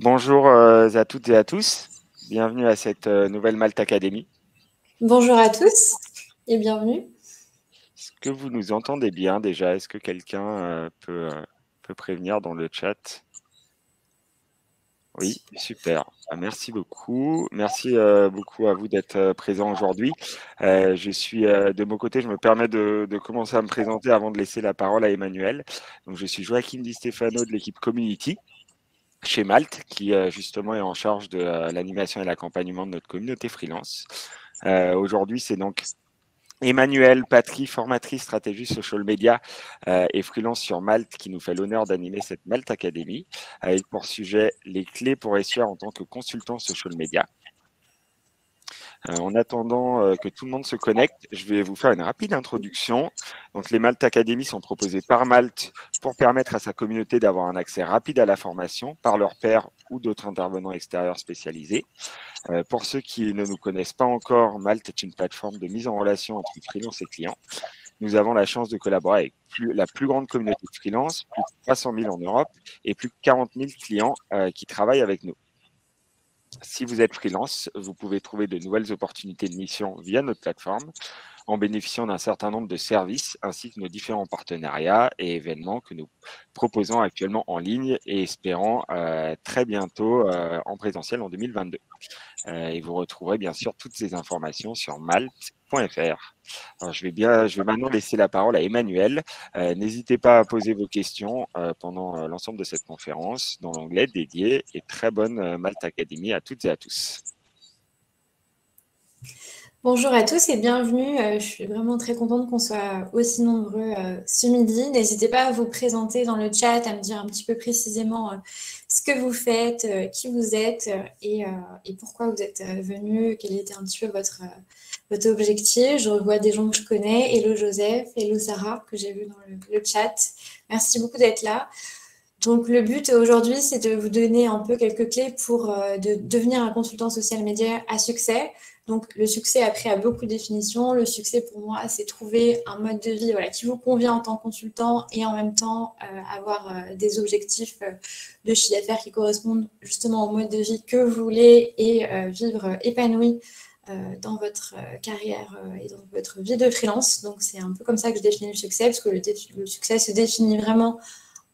Bonjour à toutes et à tous. Bienvenue à cette nouvelle Malte Academy. Bonjour à tous et bienvenue. Est-ce que vous nous entendez bien déjà? Est-ce que quelqu'un peut prévenir dans le chat? Oui, super. Merci beaucoup. Merci beaucoup à vous d'être présents aujourd'hui. Je suis de mon côté, je me permets de commencer à me présenter avant de laisser la parole à Emmanuel. Donc, je suis Joachim Di Stefano de l'équipe Community chez Malte, qui justement est en charge de l'animation et l'accompagnement de notre communauté freelance. Aujourd'hui, c'est donc Emmanuel Patry, formatrice stratégie social media et freelance sur Malte, qui nous fait l'honneur d'animer cette Malte Academy, avec pour sujet les clés pour réussir en tant que consultant social media. En attendant que tout le monde se connecte, je vais vous faire une rapide introduction. Donc, les Malte Academy sont proposées par Malte pour permettre à sa communauté d'avoir un accès rapide à la formation par leurs pairs ou d'autres intervenants extérieurs spécialisés. Pour ceux qui ne nous connaissent pas encore, Malte est une plateforme de mise en relation entre freelance et clients. Nous avons la chance de collaborer avec la plus grande communauté de freelance, plus de 300 000 en Europe et plus de 40 000 clients qui travaillent avec nous. Si vous êtes freelance, vous pouvez trouver de nouvelles opportunités de mission via notre plateforme en bénéficiant d'un certain nombre de services ainsi que nos différents partenariats et événements que nous proposons actuellement en ligne et espérons très bientôt en présentiel en 2022. Et vous retrouverez bien sûr toutes ces informations sur malte.fr. Alors, je vais maintenant laisser la parole à Emmanuel. N'hésitez pas à poser vos questions pendant l'ensemble de cette conférence dans l'onglet dédié et très bonne Malte Academy à toutes et à tous. Bonjour à tous et bienvenue. Je suis vraiment très contente qu'on soit aussi nombreux ce midi. N'hésitez pas à vous présenter dans le chat, à me dire un petit peu précisément ce que vous faites, qui vous êtes et pourquoi vous êtes venus, quel était un petit peu votre objectif. Je revois des gens que je connais, Hello Joseph, Hello Sarah, que j'ai vu dans le chat. Merci beaucoup d'être là. Donc, le but aujourd'hui, c'est de vous donner un peu quelques clés pour de devenir un consultant social media à succès. Donc, le succès, après, a beaucoup de définitions. Le succès, pour moi, c'est trouver un mode de vie qui vous convient en tant que consultant et en même temps avoir des objectifs de chiffre d'affaires qui correspondent justement au mode de vie que vous voulez et vivre épanoui dans votre carrière et dans votre vie de freelance. Donc, c'est un peu comme ça que je définis le succès, parce que le succès se définit vraiment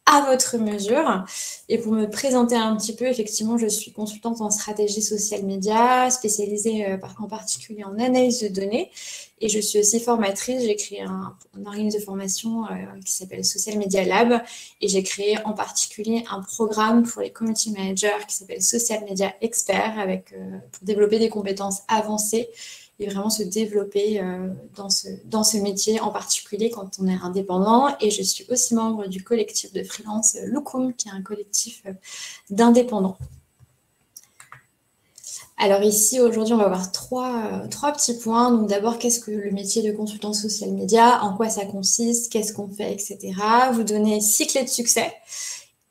à votre mesure. Et pour me présenter un petit peu, effectivement, je suis consultante en stratégie social media, spécialisée en particulier en analyse de données. Et je suis aussi formatrice. J'ai créé un organisme de formation qui s'appelle Social Media Lab. Et j'ai créé en particulier un programme pour les community managers qui s'appelle Social Media Expert pour développer des compétences avancées et vraiment se développer dans ce métier, en particulier quand on est indépendant. Et je suis aussi membre du collectif de freelance Loukoum, qui est un collectif d'indépendants. Alors ici, aujourd'hui, on va voir trois petits points. Donc d'abord, qu'est-ce que le métier de consultant social media, en quoi ça consiste, qu'est-ce qu'on fait, etc. Vous donner 6 clés de succès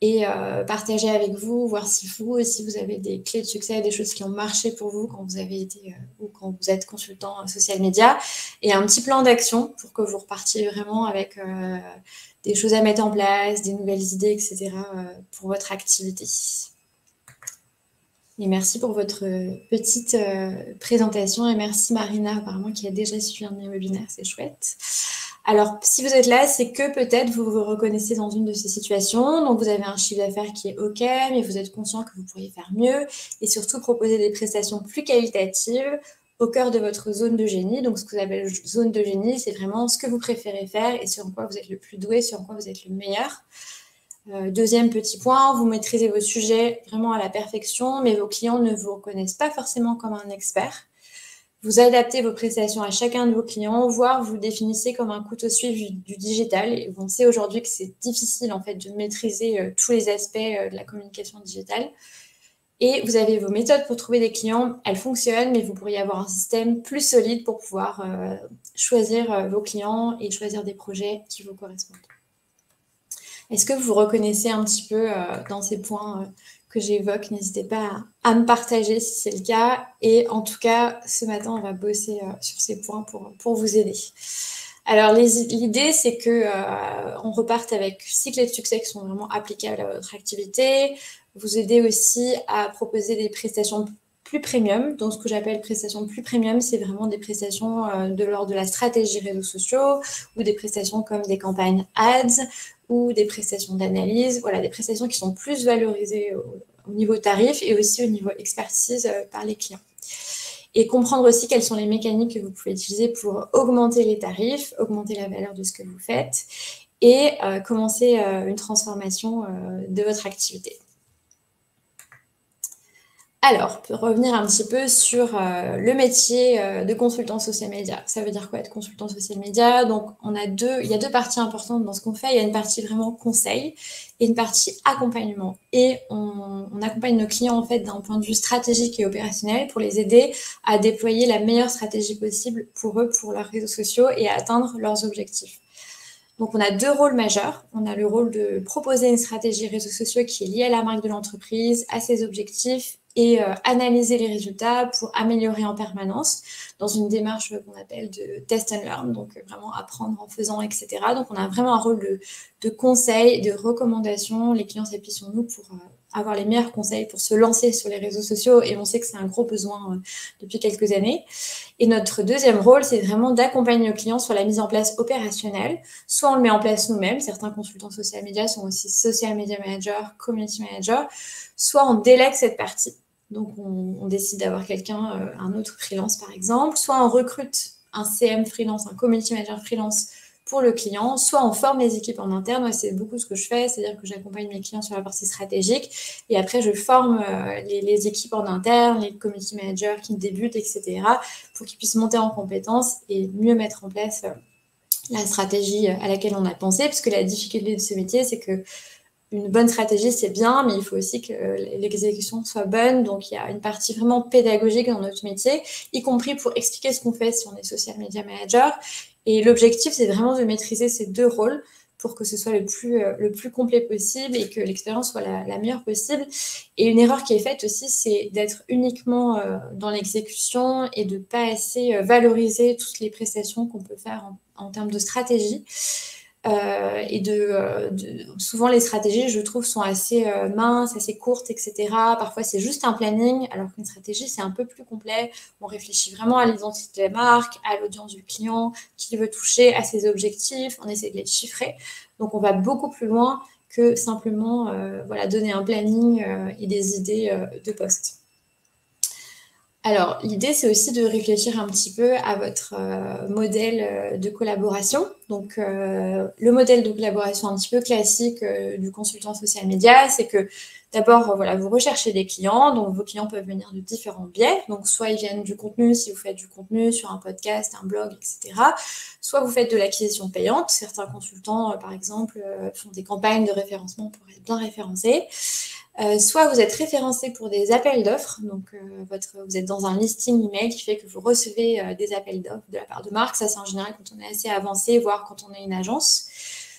et partager avec vous, voir si vous aussi vous avez des clés de succès, des choses qui ont marché pour vous quand vous avez été ou quand vous êtes consultant social media, et un petit plan d'action pour que vous repartiez vraiment avec des choses à mettre en place, des nouvelles idées, etc. Pour votre activité. Et merci pour votre petite présentation et merci Marina apparemment qui a déjà suivi un de mes webinaires, c'est chouette. Alors, si vous êtes là, c'est que peut-être vous vous reconnaissez dans une de ces situations. Donc, vous avez un chiffre d'affaires qui est OK, mais vous êtes conscient que vous pourriez faire mieux et surtout proposer des prestations plus qualitatives au cœur de votre zone de génie. Donc, ce que vous appelez zone de génie, c'est vraiment ce que vous préférez faire et sur quoi vous êtes le plus doué, sur quoi vous êtes le meilleur. Deuxième petit point, vous maîtrisez vos sujets vraiment à la perfection, mais vos clients ne vous reconnaissent pas forcément comme un expert. Vous adaptez vos prestations à chacun de vos clients, voire vous définissez comme un couteau suisse du digital. Et on sait aujourd'hui que c'est difficile en fait de maîtriser tous les aspects de la communication digitale. Et vous avez vos méthodes pour trouver des clients, elles fonctionnent, mais vous pourriez avoir un système plus solide pour pouvoir choisir vos clients et choisir des projets qui vous correspondent. Est-ce que vous reconnaissez un petit peu dans ces points que j'évoque? N'hésitez pas à me partager si c'est le cas. Et en tout cas, ce matin, on va bosser sur ces points pour vous aider. Alors, l'idée, c'est qu'on reparte avec 6 clés de succès qui sont vraiment applicables à votre activité. Vous aider aussi à proposer des prestations plus premium. Donc, ce que j'appelle prestations plus premium, c'est vraiment des prestations de l'ordre de la stratégie réseaux sociaux ou des prestations comme des campagnes ads ou des prestations d'analyse. Voilà, des prestations qui sont plus valorisées au niveau tarif et aussi au niveau expertise par les clients. Et comprendre aussi quelles sont les mécaniques que vous pouvez utiliser pour augmenter les tarifs, augmenter la valeur de ce que vous faites et commencer une transformation de votre activité. Alors, pour revenir un petit peu sur le métier de consultant social media. Ça veut dire quoi être consultant social media? Donc, il y a deux parties importantes dans ce qu'on fait. Il y a une partie vraiment conseil et une partie accompagnement. Et on accompagne nos clients en fait d'un point de vue stratégique et opérationnel pour les aider à déployer la meilleure stratégie possible pour eux, pour leurs réseaux sociaux et à atteindre leurs objectifs. Donc, on a 2 rôles majeurs. On a le rôle de proposer une stratégie réseaux sociaux qui est liée à la marque de l'entreprise, à ses objectifs et analyser les résultats pour améliorer en permanence dans une démarche qu'on appelle de test and learn, donc vraiment apprendre en faisant, etc. Donc, on a vraiment un rôle de conseil, de recommandation. Les clients s'appuient sur nous pour avoir les meilleurs conseils pour se lancer sur les réseaux sociaux et on sait que c'est un gros besoin depuis quelques années. Et notre deuxième rôle, c'est vraiment d'accompagner nos clients sur la mise en place opérationnelle. Soit on le met en place nous-mêmes, certains consultants social media sont aussi social media manager, community manager, soit on délègue cette partie. Donc, on décide d'avoir quelqu'un, un autre freelance par exemple, soit on recrute un CM freelance, un community manager freelance pour le client, soit on forme les équipes en interne. Moi, c'est beaucoup ce que je fais, c'est-à-dire que j'accompagne mes clients sur la partie stratégique et après, je forme les équipes en interne, les community managers qui débutent, etc., pour qu'ils puissent monter en compétences et mieux mettre en place la stratégie à laquelle on a pensé, parce que la difficulté de ce métier, c'est que une bonne stratégie, c'est bien, mais il faut aussi que l'exécution soit bonne. Donc, il y a une partie vraiment pédagogique dans notre métier, y compris pour expliquer ce qu'on fait si on est social media manager. Et l'objectif, c'est vraiment de maîtriser ces 2 rôles pour que ce soit le plus complet possible et que l'expérience soit la meilleure possible. Et une erreur qui est faite aussi, c'est d'être uniquement dans l'exécution et de ne pas assez valoriser toutes les prestations qu'on peut faire en termes de stratégie. Souvent les stratégies, je trouve, sont assez minces, assez courtes, etc. Parfois, c'est juste un planning, alors qu'une stratégie, c'est un peu plus complet. On réfléchit vraiment à l'identité de la marque, à l'audience du client, qui veut toucher, à ses objectifs. On essaie de les chiffrer. Donc, on va beaucoup plus loin que simplement donner un planning et des idées de poste. Alors, l'idée, c'est aussi de réfléchir un petit peu à votre modèle de collaboration. Donc, le modèle de collaboration un petit peu classique du consultant social media, c'est que d'abord, vous recherchez des clients. Donc, vos clients peuvent venir de différents biais. Donc, soit ils viennent du contenu, si vous faites du contenu sur un podcast, un blog, etc. Soit vous faites de l'acquisition payante. Certains consultants, par exemple, font des campagnes de référencement pour être bien référencés. Soit vous êtes référencé pour des appels d'offres, donc vous êtes dans un listing email qui fait que vous recevez des appels d'offres de la part de marques. Ça, c'est en général quand on est assez avancé, voire quand on est une agence.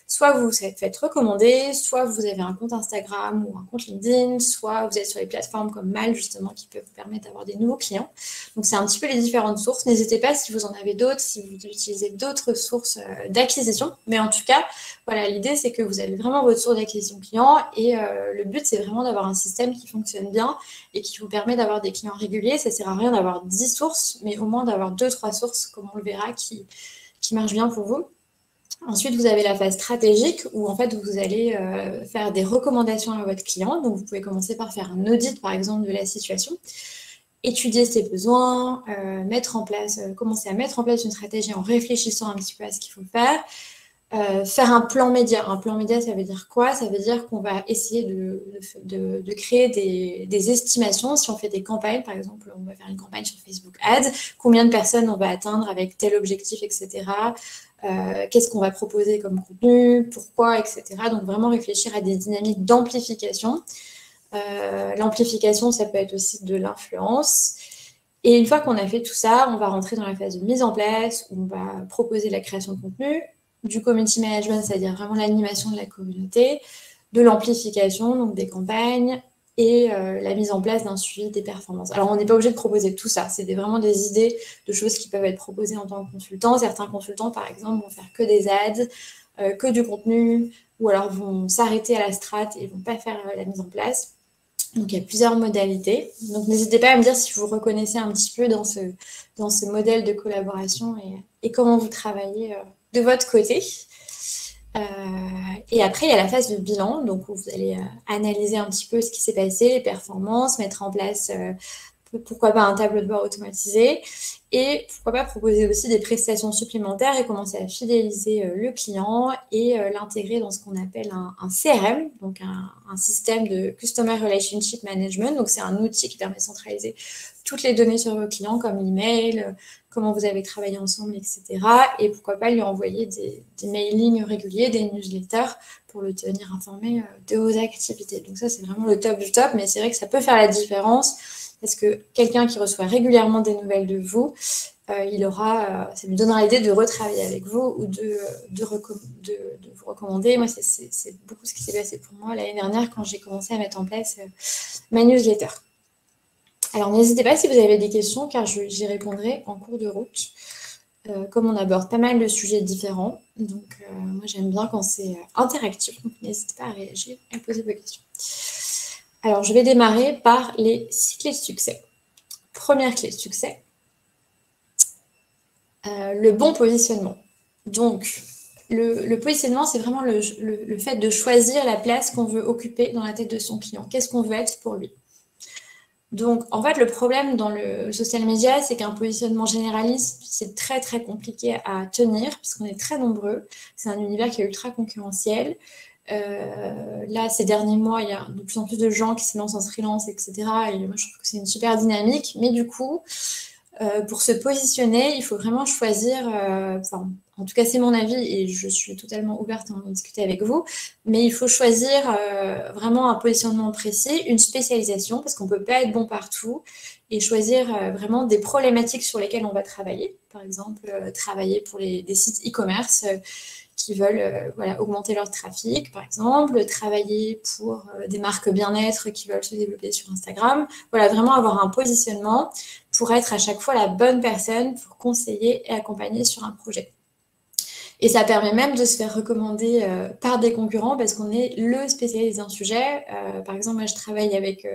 Soit vous vous faites recommander, soit vous avez un compte Instagram ou un compte LinkedIn, soit vous êtes sur les plateformes comme Mal, justement, qui peuvent vous permettre d'avoir des nouveaux clients. Donc, c'est un petit peu les différentes sources. N'hésitez pas si vous en avez d'autres, si vous utilisez d'autres sources d'acquisition. Mais en tout cas, l'idée, c'est que vous avez vraiment votre source d'acquisition client et le but, c'est vraiment d'avoir un système qui fonctionne bien et qui vous permet d'avoir des clients réguliers. Ça ne sert à rien d'avoir 10 sources, mais au moins d'avoir 2-3 sources, comme on le verra, qui marchent bien pour vous. Ensuite, vous avez la phase stratégique où en fait vous allez faire des recommandations à votre client. Donc, vous pouvez commencer par faire un audit, par exemple, de la situation, étudier ses besoins, commencer à mettre en place une stratégie en réfléchissant un petit peu à ce qu'il faut faire. Faire un plan média. Un plan média, ça veut dire quoi? Ça veut dire qu'on va essayer de créer des estimations. Si on fait des campagnes, par exemple, on va faire une campagne sur Facebook Ads, combien de personnes on va atteindre avec tel objectif, etc. Qu'est-ce qu'on va proposer comme contenu, pourquoi, etc. Donc, vraiment réfléchir à des dynamiques d'amplification. L'amplification, ça peut être aussi de l'influence. Et une fois qu'on a fait tout ça, on va rentrer dans la phase de mise en place, où on va proposer la création de contenu, du community management, c'est-à-dire vraiment l'animation de la communauté, de l'amplification, donc des campagnes, et la mise en place d'un suivi des performances. Alors, on n'est pas obligé de proposer tout ça. C'est vraiment des idées de choses qui peuvent être proposées en tant que consultant. Certains consultants, par exemple, vont faire que des ads, que du contenu, ou alors vont s'arrêter à la strat et ne vont pas faire la mise en place. Donc, il y a plusieurs modalités. Donc, n'hésitez pas à me dire si vous reconnaissez un petit peu dans ce modèle de collaboration et comment vous travaillez de votre côté. Et après, il y a la phase de bilan, donc où vous allez analyser un petit peu ce qui s'est passé, les performances, mettre en place, pourquoi pas un tableau de bord automatisé, et pourquoi pas proposer aussi des prestations supplémentaires et commencer à fidéliser le client et l'intégrer dans ce qu'on appelle un CRM, donc un système de Customer Relationship Management. Donc, c'est un outil qui permet de centraliser toutes les données sur vos clients, comme l'email, comment vous avez travaillé ensemble, etc. Et pourquoi pas lui envoyer des mailings réguliers, des newsletters pour le tenir informé de vos activités. Donc ça, c'est vraiment le top du top, mais c'est vrai que ça peut faire la différence parce que quelqu'un qui reçoit régulièrement des nouvelles de vous, ça lui donnera l'idée de retravailler avec vous ou de vous recommander. Moi, c'est beaucoup ce qui s'est passé pour moi l'année dernière quand j'ai commencé à mettre en place ma newsletter. Alors, n'hésitez pas si vous avez des questions, car j'y répondrai en cours de route. Comme on aborde pas mal de sujets différents, donc moi, j'aime bien quand c'est interactif. Donc, n'hésitez pas à réagir et à poser vos questions. Alors, je vais démarrer par les 6 clés de succès. Première clé de succès, le bon positionnement. Donc, le positionnement, c'est vraiment le fait de choisir la place qu'on veut occuper dans la tête de son client. Qu'est-ce qu'on veut être pour lui? Donc, en fait, le problème dans le social media, c'est qu'un positionnement généraliste, c'est très, très compliqué à tenir puisqu'on est très nombreux. C'est un univers qui est ultra concurrentiel. Là, ces derniers mois, il y a de plus en plus de gens qui se lancent en freelance, etc. Et moi, je trouve que c'est une super dynamique. Mais du coup, pour se positionner, il faut vraiment choisir, en tout cas c'est mon avis et je suis totalement ouverte à en discuter avec vous, mais il faut choisir vraiment un positionnement précis, une spécialisation, parce qu'on ne peut pas être bon partout, et choisir vraiment des problématiques sur lesquelles on va travailler. Par exemple, travailler pour des sites e-commerce qui veulent augmenter leur trafic, par exemple, travailler pour des marques bien-être qui veulent se développer sur Instagram. Voilà, vraiment avoir un positionnement pour être à chaque fois la bonne personne pour conseiller et accompagner sur un projet. Et ça permet même de se faire recommander par des concurrents parce qu'on est le spécialiste d'un sujet. Par exemple, moi, je travaille avec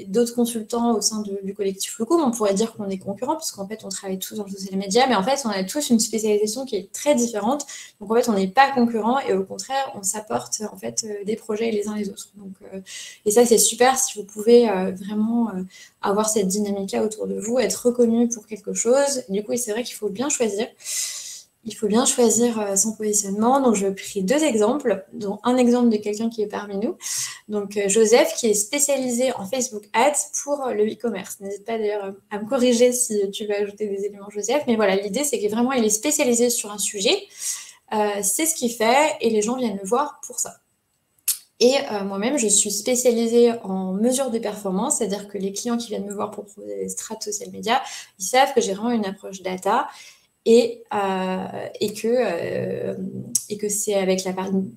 d'autres consultants au sein du collectif Loukoum. On pourrait dire qu'on est concurrents puisqu'en fait, on travaille tous dans le social media. Mais en fait, on a tous une spécialisation qui est très différente. Donc, en fait, on n'est pas concurrents et au contraire, on s'apporte en fait des projets les uns les autres. Donc, et ça, c'est super si vous pouvez vraiment avoir cette dynamique-là autour de vous, être reconnu pour quelque chose. Du coup, c'est vrai qu'il faut bien choisir. Il faut bien choisir son positionnement. Donc, je vais pris 2 exemples, dont un exemple de quelqu'un qui est parmi nous. Donc, Joseph, qui est spécialisé en Facebook Ads pour le e-commerce. N'hésite pas d'ailleurs à me corriger si tu veux ajouter des éléments, Joseph. Mais voilà, l'idée, c'est que vraiment, il est spécialisé sur un sujet. C'est ce qu'il fait et les gens viennent le voir pour ça. Et moi-même, je suis spécialisée en mesure de performance, c'est-à-dire que les clients qui viennent me voir pour proposer des strates social media, ils savent que j'ai vraiment une approche data et que c'est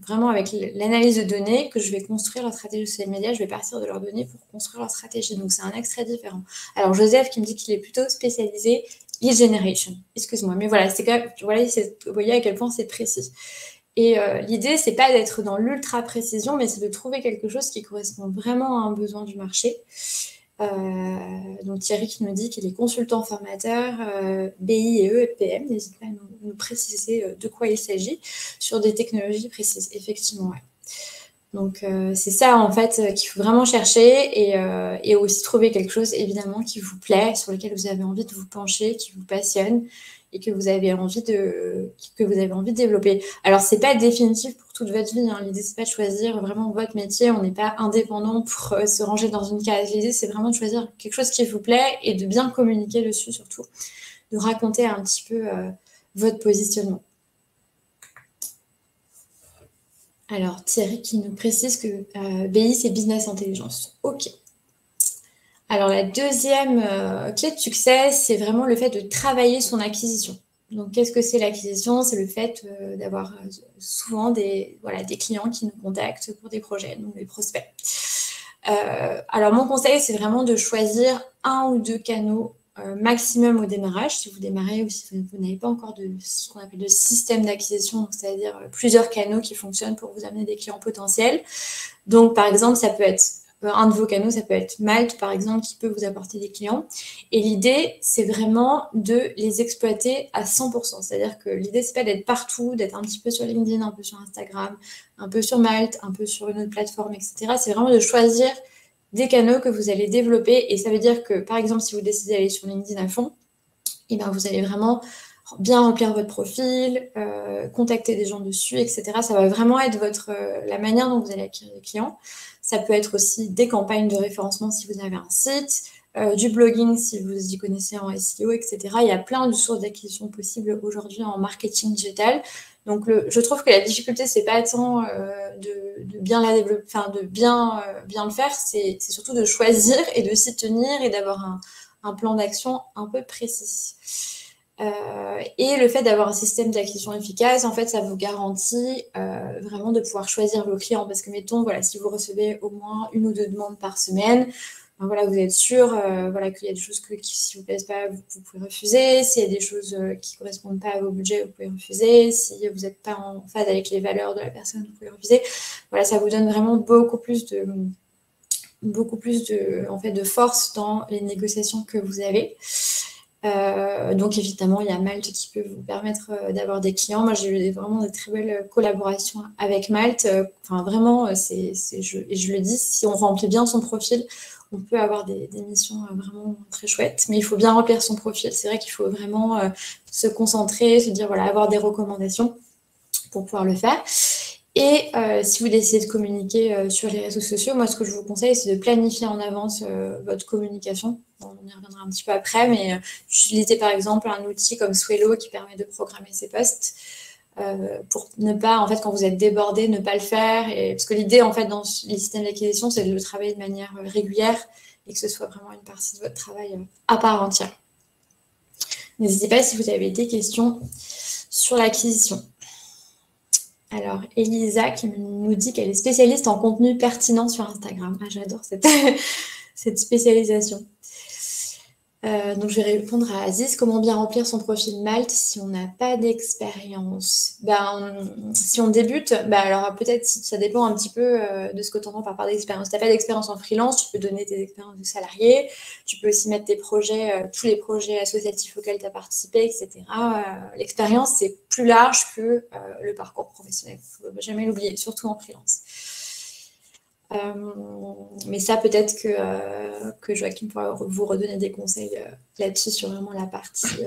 vraiment avec l'analyse de données que je vais construire la stratégie social media. Je vais partir de leurs données pour construire leur stratégie. Donc, c'est un axe très différent. Alors, Joseph qui me dit qu'il est plutôt spécialisé lead generation. Excuse-moi, mais voilà, c'est quand même, vous voyez à quel point c'est précis. Et l'idée, c'est pas d'être dans l'ultra précision, mais c'est de trouver quelque chose qui correspond vraiment à un besoin du marché. Donc Thierry qui nous dit qu'il est consultant formateur BI et EPM. N'hésite pas à nous préciser de quoi il s'agit sur des technologies précises. Effectivement, ouais. Donc c'est ça en fait qu'il faut vraiment chercher et aussi trouver quelque chose évidemment qui vous plaît, sur lequel vous avez envie de vous pencher, qui vous passionne et que vous avez envie de développer. Alors c'est pas définitif pour toute votre vie, hein. L'idée c'est pas de choisir vraiment votre métier, on n'est pas indépendant pour se ranger dans une case. L'idée c'est vraiment de choisir quelque chose qui vous plaît et de bien communiquer dessus surtout, de raconter un petit peu votre positionnement. Alors, Thierry qui nous précise que BI, c'est Business Intelligence. OK. Alors, la deuxième clé de succès, c'est vraiment le fait de travailler son acquisition. Donc, qu'est-ce que c'est l'acquisition? C'est le fait d'avoir souvent des clients qui nous contactent pour des projets, donc des prospects. Alors, mon conseil, c'est vraiment de choisir 1 ou 2 canaux maximum au démarrage, si vous démarrez ou si vous n'avez pas encore de ce qu'on appelle de système d'acquisition, c'est-à-dire plusieurs canaux qui fonctionnent pour vous amener des clients potentiels. Donc, par exemple, ça peut être un de vos canaux, ça peut être Malte, par exemple, qui peut vous apporter des clients. Et l'idée, c'est vraiment de les exploiter à 100%. C'est-à-dire que l'idée, c'est pas d'être partout, d'être un petit peu sur LinkedIn, un peu sur Instagram, un peu sur Malte, un peu sur une autre plateforme, etc. C'est vraiment de choisir des canaux que vous allez développer. Et ça veut dire que, par exemple, si vous décidez d'aller sur LinkedIn à fond, et ben, vous allez vraiment bien remplir votre profil, contacter des gens dessus, etc. Ça va vraiment être la manière dont vous allez acquérir des clients. Ça peut être aussi des campagnes de référencement si vous avez un site, du blogging si vous y connaissez en SEO, etc. Il y a plein de sources d'acquisition possibles aujourd'hui en marketing digital. Donc, je trouve que la difficulté, c'est pas tant de bien la développer, enfin de bien le faire, c'est surtout de choisir et de s'y tenir et d'avoir un plan d'action un peu précis. Et le fait d'avoir un système d'acquisition efficace, en fait, ça vous garantit vraiment de pouvoir choisir vos clients. Parce que, mettons, voilà, si vous recevez au moins 1 ou 2 demandes par semaine, ben voilà, vous êtes sûr qu'il y a des choses qui, si vous ne plaisent pas, vous pouvez refuser. S'il y a des choses qui ne correspondent pas à vos budgets, vous pouvez refuser. Si vous n'êtes pas en phase avec les valeurs de la personne, vous pouvez refuser. Voilà, ça vous donne vraiment beaucoup plus de force dans les négociations que vous avez. Donc évidemment, il y a Malte qui peut vous permettre d'avoir des clients. Moi, j'ai eu vraiment de très belles collaborations avec Malte. Enfin, vraiment, je le dis, si on remplit bien son profil, on peut avoir des missions vraiment très chouettes. Mais il faut bien remplir son profil. C'est vrai qu'il faut vraiment se concentrer, se dire, voilà, avoir des recommandations pour pouvoir le faire. Et si vous décidez de communiquer sur les réseaux sociaux, moi, ce que je vous conseille, c'est de planifier en avance votre communication. Bon, on y reviendra un petit peu après, mais utilisez par exemple un outil comme Swello qui permet de programmer ses posts pour ne pas, en fait, quand vous êtes débordé, ne pas le faire. Parce que l'idée, en fait, dans les systèmes d'acquisition, c'est de le travailler de manière régulière et que ce soit vraiment une partie de votre travail à part entière. N'hésitez pas si vous avez des questions sur l'acquisition. Alors, Elisa qui nous dit qu'elle est spécialiste en contenu pertinent sur Instagram. Ah, j'adore cette spécialisation. Donc, je vais répondre à Aziz. Comment bien remplir son profil Malte si on n'a pas d'expérience? Si on débute, alors peut-être ça dépend un petit peu de ce que tu entends par d'expérience. Si tu n'as pas d'expérience en freelance, tu peux donner tes expériences de salarié. Tu peux aussi mettre tes projets, tous les projets associatifs auxquels tu as participé, etc. L'expérience, c'est plus large que le parcours professionnel. Il ne faut jamais l'oublier, surtout en freelance. Mais ça, peut-être que Joachim pourra vous redonner des conseils là-dessus sur vraiment la partie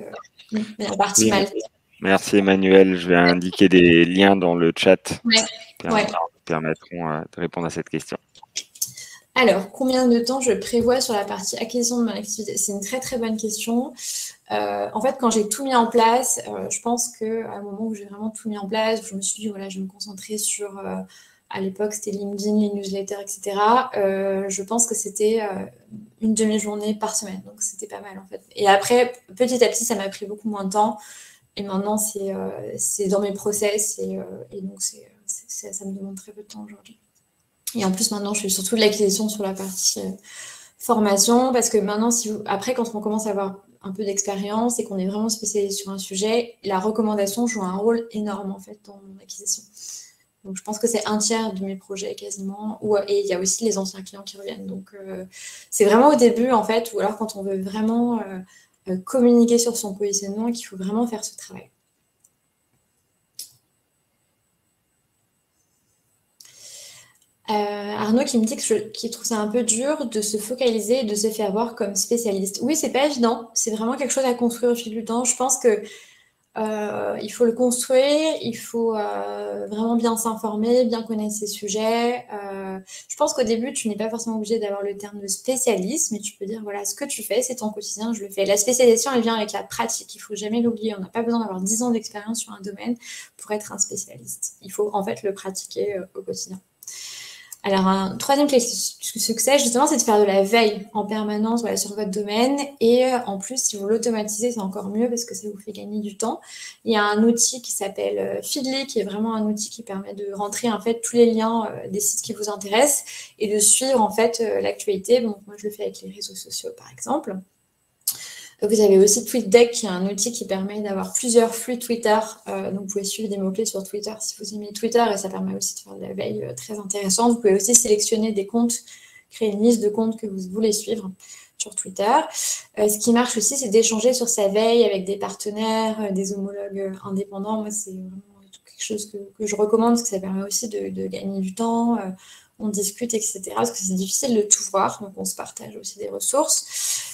Malte. Merci Emmanuel. Je vais indiquer des liens dans le chat qui permettront de répondre à cette question. Alors, combien de temps je prévois sur la partie acquisition de mon activité? C'est une très très bonne question. En fait, quand j'ai tout mis en place, je pense qu'à un moment où j'ai vraiment tout mis en place, je me suis dit, voilà, je vais me concentrer sur... à l'époque, c'était LinkedIn, les newsletters, etc. Je pense que c'était une demi-journée par semaine. Donc, c'était pas mal, en fait. Et après, petit à petit, ça m'a pris beaucoup moins de temps. Et maintenant, c'est dans mes process. Et donc, ça me demande très peu de temps aujourd'hui. Et en plus, maintenant, je fais surtout de l'acquisition sur la partie formation. Parce que maintenant, après, quand on commence à avoir un peu d'expérience et qu'on est vraiment spécialisé sur un sujet, la recommandation joue un rôle énorme, en fait, dans l'acquisition. Donc, je pense que c'est 1/3 de mes projets quasiment. Et il y a aussi les anciens clients qui reviennent. Donc, c'est vraiment au début, en fait, ou alors quand on veut vraiment communiquer sur son positionnement, qu'il faut vraiment faire ce travail. Arnaud qui me dit qu'il trouve ça un peu dur de se focaliser et de se faire voir comme spécialiste. Oui, c'est pas évident. C'est vraiment quelque chose à construire au fil du temps. Je pense que il faut le construire, il faut vraiment bien s'informer, bien connaître ses sujets. Je pense qu'au début, tu n'es pas forcément obligé d'avoir le terme de spécialiste, mais tu peux dire, voilà, ce que tu fais, c'est ton quotidien, je le fais. La spécialisation, elle vient avec la pratique, il ne faut jamais l'oublier. On n'a pas besoin d'avoir 10 ans d'expérience sur un domaine pour être un spécialiste. Il faut en fait le pratiquer au quotidien. Alors, un troisième clé de succès, justement, c'est de faire de la veille en permanence voilà, sur votre domaine. Et en plus, si vous l'automatisez, c'est encore mieux parce que ça vous fait gagner du temps. Il y a un outil qui s'appelle Feedly, qui est vraiment un outil qui permet de rentrer en fait tous les liens des sites qui vous intéressent et de suivre en fait l'actualité. Donc, moi, je le fais avec les réseaux sociaux, par exemple. Vous avez aussi TweetDeck, qui est un outil qui permet d'avoir plusieurs flux Twitter. Donc, vous pouvez suivre des mots-clés sur Twitter si vous aimez Twitter, et ça permet aussi de faire de la veille très intéressante. Vous pouvez aussi sélectionner des comptes, créer une liste de comptes que vous voulez suivre sur Twitter. Ce qui marche aussi, c'est d'échanger sur sa veille avec des partenaires, des homologues indépendants. Moi, c'est vraiment quelque chose que je recommande parce que ça permet aussi de gagner du temps. On discute, etc. Parce que c'est difficile de tout voir, donc on se partage aussi des ressources.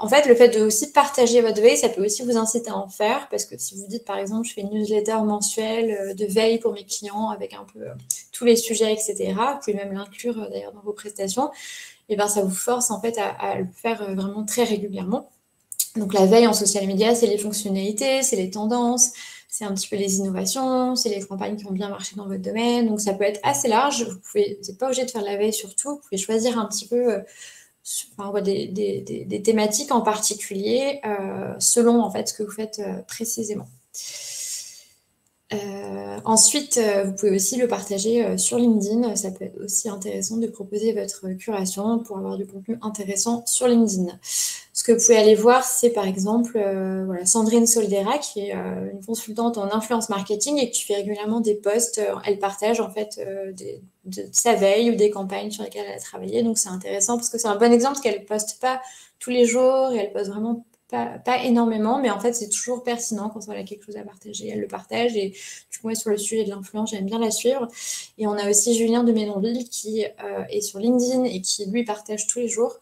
En fait, le fait de aussi partager votre veille, ça peut aussi vous inciter à en faire, parce que si vous dites, par exemple, je fais une newsletter mensuelle de veille pour mes clients avec un peu tous les sujets, etc., vous pouvez même l'inclure d'ailleurs dans vos prestations, et ben ça vous force en fait à le faire vraiment très régulièrement. Donc la veille en social media, c'est les fonctionnalités, c'est les tendances, c'est un petit peu les innovations, c'est les campagnes qui ont bien marché dans votre domaine, donc ça peut être assez large. Vous n'êtes pas obligé de faire de la veille sur tout, vous pouvez choisir un petit peu des thématiques en particulier selon en fait ce que vous faites précisément. Ensuite, vous pouvez aussi le partager sur LinkedIn. Ça peut être aussi intéressant de proposer votre curation pour avoir du contenu intéressant sur LinkedIn. Ce que vous pouvez aller voir, c'est par exemple voilà, Sandrine Soldera, qui est une consultante en influence marketing et qui fait régulièrement des posts. Elle partage en fait de sa veille ou des campagnes sur lesquelles elle a travaillé. Donc c'est intéressant parce que c'est un bon exemple parce qu'elle ne poste pas tous les jours et elle poste vraiment pas énormément, mais en fait, c'est toujours pertinent quand elle a quelque chose à partager. Elle le partage et du coup, sur le sujet de l'influence, j'aime bien la suivre. Et on a aussi Julien de Ménonville qui est sur LinkedIn et qui, lui, partage tous les jours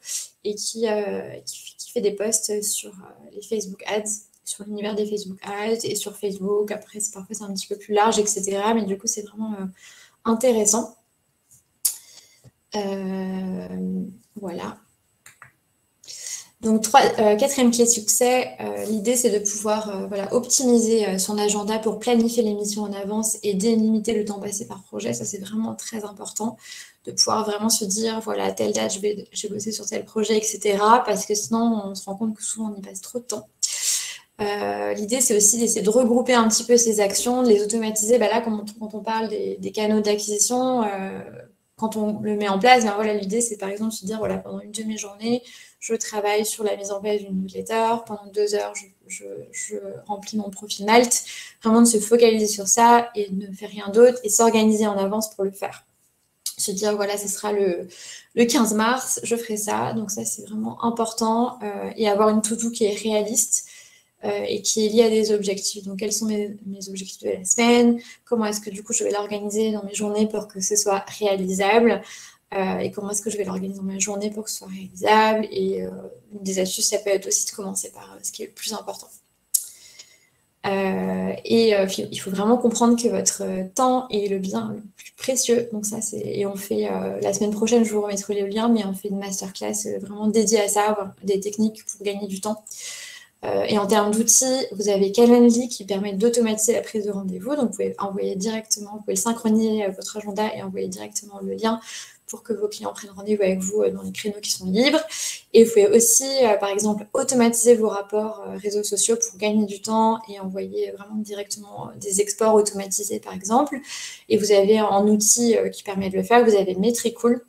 et qui fait des posts sur les Facebook Ads, sur l'univers des Facebook Ads et sur Facebook. Après, parfois, c'est un petit peu plus large, etc. Mais du coup, c'est vraiment intéressant. Voilà. Donc, quatrième clé de succès, l'idée, c'est de pouvoir voilà, optimiser son agenda pour planifier les missions en avance et délimiter le temps passé par projet. Ça, c'est vraiment très important de pouvoir vraiment se dire, voilà, à telle date, je vais bosser sur tel projet, etc. Parce que sinon, on se rend compte que souvent, on y passe trop de temps. L'idée, c'est aussi d'essayer de regrouper un petit peu ces actions, de les automatiser. Bah là, quand on parle des canaux d'acquisition, quand on le met en place, ben voilà, l'idée, c'est par exemple de se dire, voilà, pendant une demi-journée, je travaille sur la mise en place d'une newsletter. Pendant 2 heures, je remplis mon profil Malte. Vraiment de se focaliser sur ça et de ne faire rien d'autre et s'organiser en avance pour le faire. Se dire, voilà, ce sera le 15 mars, je ferai ça. Donc ça, c'est vraiment important. Et avoir une to-do qui est réaliste et qui est liée à des objectifs. Donc, quels sont mes objectifs de la semaine? Comment est-ce que, du coup, je vais l'organiser dans mes journées pour que ce soit réalisable? Et comment est-ce que je vais l'organiser dans ma journée pour que ce soit réalisable? Et une des astuces, ça peut être aussi de commencer par ce qui est le plus important. Il faut vraiment comprendre que votre temps est le bien le plus précieux. Donc ça, et on fait la semaine prochaine, je vous remettrai le lien, mais on fait une masterclass vraiment dédiée à ça, des techniques pour gagner du temps. Et en termes d'outils, vous avez Calendly qui permet d'automatiser la prise de rendez-vous. Donc, vous pouvez envoyer directement, vous pouvez synchroniser votre agenda et envoyer directement le lien pour que vos clients prennent rendez-vous avec vous dans les créneaux qui sont libres. Et vous pouvez aussi, par exemple, automatiser vos rapports réseaux sociaux pour gagner du temps et envoyer vraiment directement des exports automatisés, par exemple. Et vous avez un outil qui permet de le faire. Vous avez Metricool,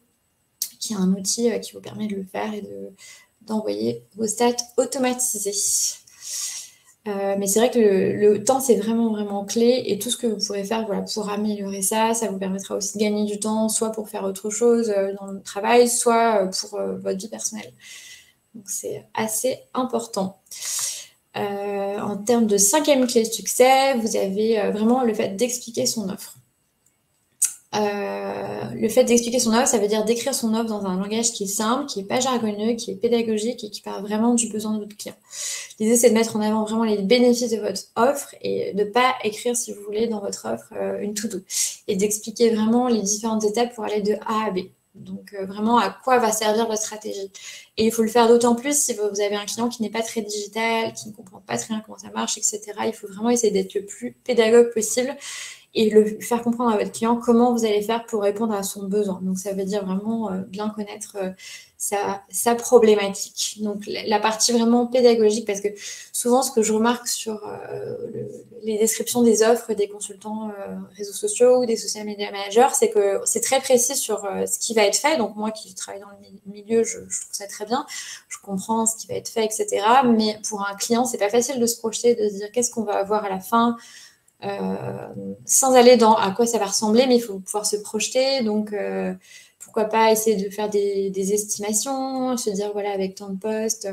qui est un outil qui vous permet de le faire et d'envoyer vos stats automatisés. Mais c'est vrai que le temps, c'est vraiment, vraiment clé. Et tout ce que vous pourrez faire voilà, pour améliorer ça, ça vous permettra aussi de gagner du temps, soit pour faire autre chose dans le travail, soit pour votre vie personnelle. Donc, c'est assez important. En termes de 5e clé de succès, vous avez vraiment le fait d'expliquer son offre. Le fait d'expliquer son offre, ça veut dire d'écrire son offre dans un langage qui est simple, qui n'est pas jargonneux, qui est pédagogique et qui parle vraiment du besoin de votre client. L'idée, c'est de mettre en avant vraiment les bénéfices de votre offre et de ne pas écrire, si vous voulez, dans votre offre une to-do et d'expliquer vraiment les différentes étapes pour aller de A à B. Donc, vraiment, à quoi va servir votre stratégie. Et il faut le faire d'autant plus si vous avez un client qui n'est pas très digital, qui ne comprend pas très bien comment ça marche, etc. Il faut vraiment essayer d'être le plus pédagogue possible et le faire comprendre à votre client comment vous allez faire pour répondre à son besoin. Donc, ça veut dire vraiment bien connaître sa problématique. Donc, la partie vraiment pédagogique, parce que souvent, ce que je remarque sur les descriptions des offres des consultants réseaux sociaux ou des social media managers, c'est que c'est très précis sur ce qui va être fait. Donc, moi qui travaille dans le milieu, je trouve ça très bien. Je comprends ce qui va être fait, etc. Mais pour un client, c'est pas facile de se projeter, de se dire qu'est-ce qu'on va avoir à la fin, sans aller dans à quoi ça va ressembler, mais il faut pouvoir se projeter. Donc, pourquoi pas essayer de faire des estimations, se dire, voilà, avec tant de postes,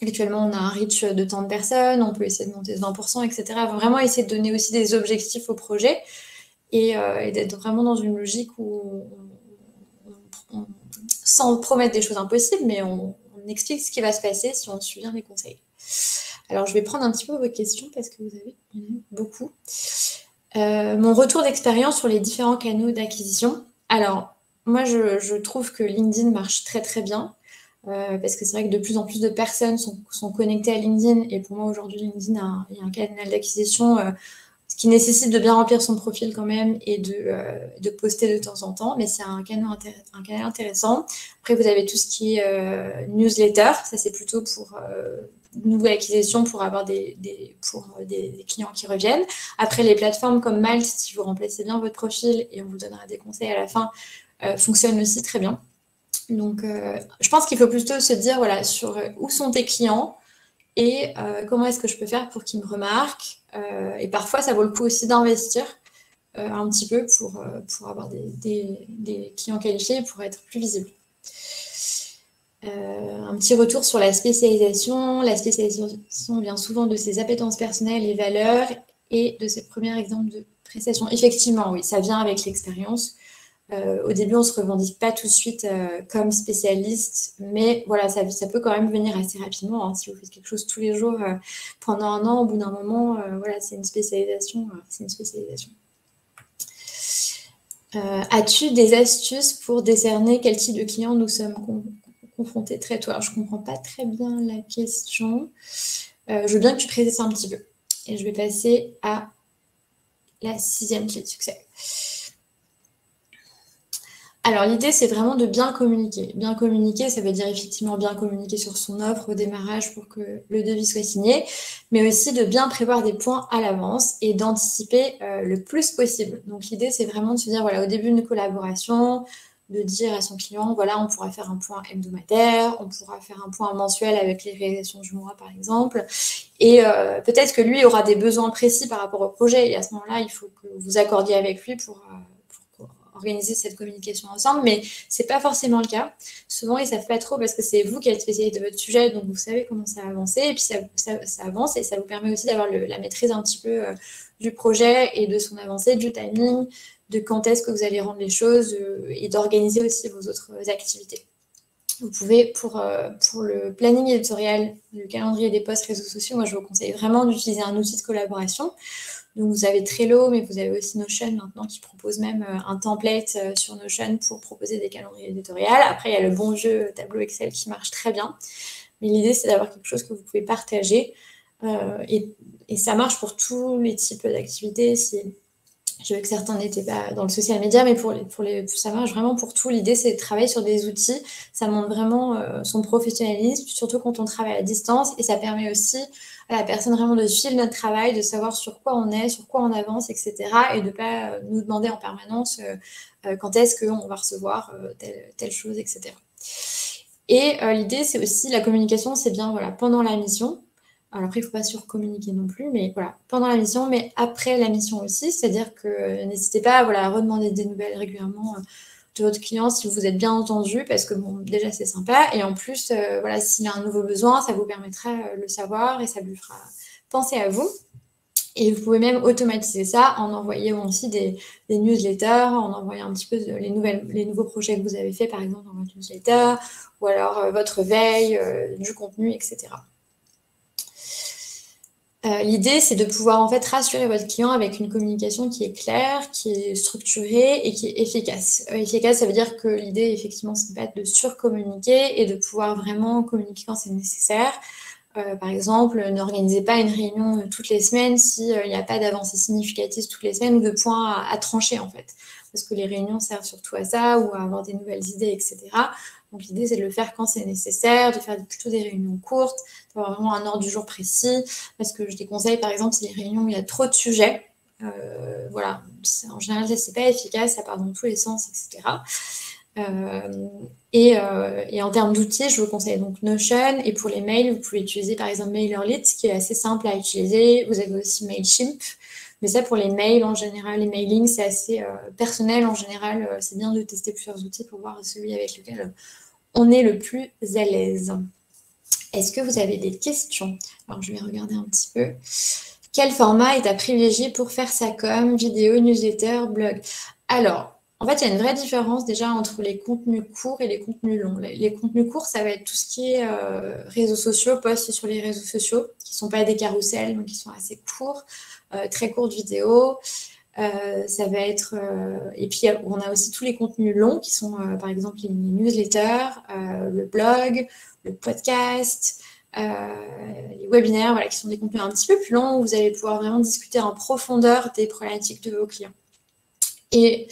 actuellement, on a un reach de tant de personnes, on peut essayer de monter de 20%, etc. Vraiment essayer de donner aussi des objectifs au projet et d'être vraiment dans une logique où sans promettre des choses impossibles, mais on explique ce qui va se passer si on suit bien les conseils. Alors, je vais prendre un petit peu vos questions parce que vous avez beaucoup. Mon retour d'expérience sur les différents canaux d'acquisition. Alors, moi, je trouve que LinkedIn marche très, très bien parce que c'est vrai que de plus en plus de personnes sont connectées à LinkedIn et pour moi, aujourd'hui, LinkedIn il y a un canal d'acquisition ce qui nécessite de bien remplir son profil quand même et de poster de temps en temps, mais c'est un canal intéressant. Après, vous avez tout ce qui est newsletter, ça c'est plutôt pour nouvelle acquisition pour avoir des clients qui reviennent. Après, les plateformes comme Malte, si vous remplacez bien votre profil et on vous donnera des conseils à la fin, fonctionnent aussi très bien. Donc, je pense qu'il faut plutôt se dire voilà, sur où sont tes clients et comment est-ce que je peux faire pour qu'ils me remarquent. Et parfois, ça vaut le coup aussi d'investir un petit peu pour avoir des clients qualifiés pour être plus visible. Un petit retour sur la spécialisation. La spécialisation vient souvent de ses appétences personnelles et valeurs et de ses premiers exemples de prestations. Effectivement, oui, ça vient avec l'expérience. Au début, on ne se revendique pas tout de suite comme spécialiste, mais voilà, ça peut quand même venir assez rapidement. Hein. Si vous faites quelque chose tous les jours pendant un an, au bout d'un moment, voilà, c'est une spécialisation. As-tu des astuces pour décerner quel type de client nous sommes confrontés très tôt? Alors, je ne comprends pas très bien la question. Je veux bien que tu précises un petit peu. Et je vais passer à la 6e clé de succès. Alors, l'idée, c'est vraiment de bien communiquer. Bien communiquer, ça veut dire effectivement bien communiquer sur son offre au démarrage pour que le devis soit signé, mais aussi de bien prévoir des points à l'avance et d'anticiper le plus possible. Donc, l'idée, c'est vraiment de se dire, voilà, au début d'une collaboration, de dire à son client, voilà, on pourra faire un point hebdomadaire, on pourra faire un point mensuel avec les réalisations du mois, par exemple. Et peut-être que lui aura des besoins précis par rapport au projet. Et à ce moment-là, il faut que vous accordiez avec lui pour organiser cette communication ensemble, mais c'est pas forcément le cas. Souvent, ils savent pas trop parce que c'est vous qui êtes spécialiste de votre sujet, donc vous savez comment ça a avancé, et puis ça avance, et ça vous permet aussi d'avoir la maîtrise un petit peu du projet et de son avancée, du timing, de quand est-ce que vous allez rendre les choses et d'organiser aussi vos autres activités. Vous pouvez, pour le planning éditorial, le calendrier des posts réseaux sociaux, moi je vous conseille vraiment d'utiliser un outil de collaboration. Donc, vous avez Trello, mais vous avez aussi Notion maintenant qui propose même un template sur Notion pour proposer des calendriers éditoriaux. Après, il y a le bon vieux tableau Excel qui marche très bien. Mais l'idée, c'est d'avoir quelque chose que vous pouvez partager. Et ça marche pour tous les types d'activités. Je veux que certains n'étaient pas dans le social media, mais ça marche vraiment pour tout. L'idée, c'est de travailler sur des outils. Ça montre vraiment son professionnalisme, surtout quand on travaille à distance. Et ça permet aussi à la personne vraiment de suivre notre travail, de savoir sur quoi on est, sur quoi on avance, etc. Et de ne pas nous demander en permanence quand est-ce qu'on va recevoir telle chose, etc. Et l'idée, c'est aussi la communication, c'est bien voilà, pendant la mission. Alors après, il ne faut pas surcommuniquer non plus, mais voilà, pendant la mission, mais après la mission aussi, c'est-à-dire que n'hésitez pas voilà, à redemander des nouvelles régulièrement de votre client si vous êtes bien entendu, parce que bon, déjà c'est sympa, et en plus, voilà, s'il a un nouveau besoin, ça vous permettra de le savoir et ça lui fera penser à vous. Et vous pouvez même automatiser ça en envoyant aussi des newsletters, en envoyant un petit peu les nouveaux projets que vous avez faits, par exemple, dans votre newsletter, ou alors votre veille, du contenu, etc. L'idée, c'est de pouvoir en fait rassurer votre client avec une communication qui est claire, qui est structurée et qui est efficace. Efficace, ça veut dire que l'idée, effectivement, c'est pas de surcommuniquer et de pouvoir vraiment communiquer quand c'est nécessaire. Par exemple, n'organisez pas une réunion toutes les semaines s'il n'y a pas d'avancée significative toutes les semaines ou de points à trancher, en fait. Parce que les réunions servent surtout à ça ou à avoir des nouvelles idées, etc. Donc, l'idée, c'est de le faire quand c'est nécessaire, de faire plutôt des réunions courtes, d'avoir vraiment un ordre du jour précis. Parce que je déconseille, par exemple, si les réunions où il y a trop de sujets, voilà, en général, c'est pas efficace, ça part dans tous les sens, etc. Et en termes d'outils, je vous conseille donc Notion. Et pour les mails, vous pouvez utiliser par exemple MailerLite, qui est assez simple à utiliser. Vous avez aussi Mailchimp. Mais ça, pour les mails en général, les mailings, c'est assez personnel en général. C'est bien de tester plusieurs outils pour voir celui avec lequel on est le plus à l'aise. Est-ce que vous avez des questions? Alors, je vais regarder un petit peu. Quel format est à privilégier pour faire sa com, vidéo, newsletter, blog? Alors, en fait, il y a une vraie différence déjà entre les contenus courts et les contenus longs. Les contenus courts, ça va être tout ce qui est réseaux sociaux, posts sur les réseaux sociaux, qui ne sont pas des carousels, donc qui sont assez courts, très courtes vidéos. Ça va être... et puis, on a aussi tous les contenus longs, qui sont, par exemple, les newsletters, le blog, le podcast, les webinaires, voilà, qui sont des contenus un petit peu plus longs, où vous allez pouvoir vraiment discuter en profondeur des problématiques de vos clients. Et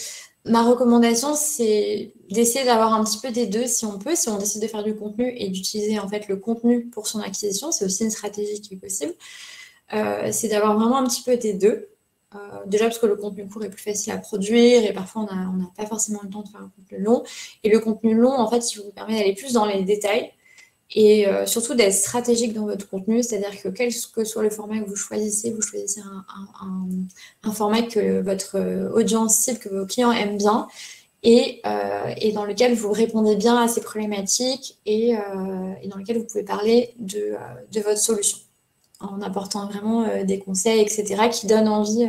ma recommandation, c'est d'essayer d'avoir un petit peu des deux si on peut, si on décide de faire du contenu et d'utiliser en fait le contenu pour son acquisition. C'est aussi une stratégie qui est possible. C'est d'avoir vraiment un petit peu des deux. Déjà parce que le contenu court est plus facile à produire et parfois on n'a pas forcément le temps de faire un contenu long. Et le contenu long, en fait, il vous permet d'aller plus dans les détails et surtout d'être stratégique dans votre contenu, c'est-à-dire que quel que soit le format que vous choisissez un format que votre audience cible, que vos clients aiment bien et dans lequel vous répondez bien à ces problématiques et dans lequel vous pouvez parler de votre solution en apportant vraiment des conseils, etc., qui donnent envie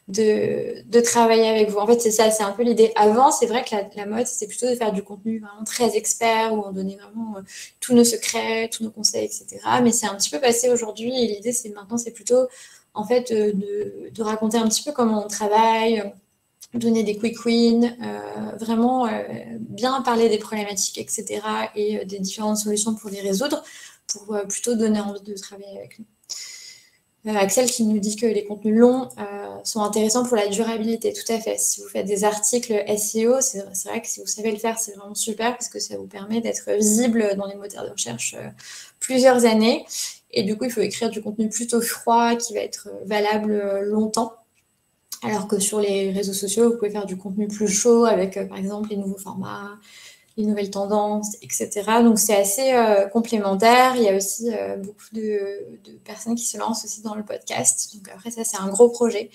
de travailler avec vous. En fait, c'est ça, c'est un peu l'idée. Avant, c'est vrai que la mode, c'était plutôt de faire du contenu vraiment très expert, où on donnait vraiment tous nos secrets, tous nos conseils, etc. Mais c'est un petit peu passé aujourd'hui, et l'idée, c'est maintenant, c'est plutôt, en fait, de raconter un petit peu comment on travaille, donner des quick wins, vraiment bien parler des problématiques, etc., et des différentes solutions pour les résoudre, pour plutôt donner envie de travailler avec nous. Axel qui nous dit que les contenus longs sont intéressants pour la durabilité. Tout à fait. Si vous faites des articles SEO, c'est vrai que si vous savez le faire, c'est vraiment super parce que ça vous permet d'être visible dans les moteurs de recherche plusieurs années. Et du coup, il faut écrire du contenu plutôt froid qui va être valable longtemps. Alors que sur les réseaux sociaux, vous pouvez faire du contenu plus chaud avec, par exemple, les nouveaux formats, les nouvelles tendances, etc. Donc, c'est assez complémentaire. Il y a aussi beaucoup de personnes qui se lancent aussi dans le podcast. Donc, après, ça, c'est un gros projet.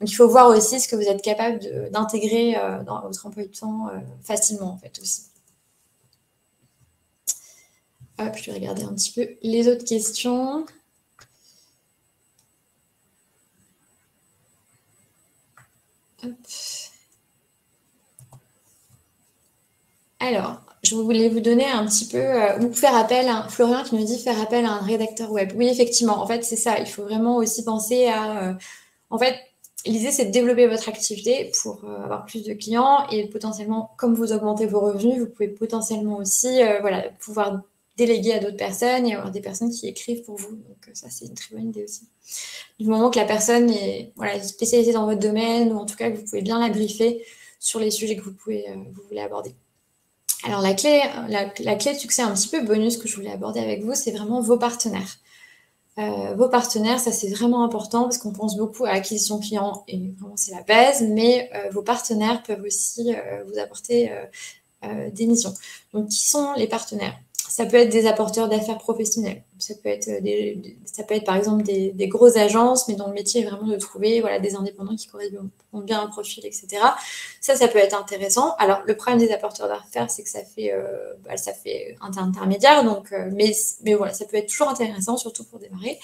Donc, il faut voir aussi ce que vous êtes capable d'intégrer dans votre emploi du temps facilement, en fait, aussi. Hop, je vais regarder un petit peu les autres questions. Hop. Alors, je voulais vous donner un petit peu, ou faire appel à Florian qui me dit faire appel à un rédacteur web. Oui, effectivement, en fait, c'est ça. Il faut vraiment aussi penser à... en fait, l'idée, c'est de développer votre activité pour avoir plus de clients et potentiellement, comme vous augmentez vos revenus, vous pouvez potentiellement aussi voilà, pouvoir déléguer à d'autres personnes et avoir des personnes qui écrivent pour vous. Donc, ça, c'est une très bonne idée aussi. Du moment que la personne est voilà, spécialisée dans votre domaine ou en tout cas que vous pouvez bien la briefer sur les sujets que vous voulez aborder. Alors, la clé de succès un petit peu bonus que je voulais aborder avec vous, c'est vraiment vos partenaires. Vos partenaires, ça c'est vraiment important parce qu'on pense beaucoup à l'acquisition client et vraiment c'est la base, mais vos partenaires peuvent aussi vous apporter des missions. Donc, qui sont les partenaires? Ça peut être des apporteurs d'affaires professionnels. Ça peut être par exemple des grosses agences, mais dont le métier est vraiment de trouver voilà, des indépendants qui correspondent bien au profil, etc. Ça peut être intéressant. Alors, le problème des apporteurs d'affaires, c'est que ça fait intermédiaire. Donc, mais voilà, ça peut être toujours intéressant, surtout pour démarrer.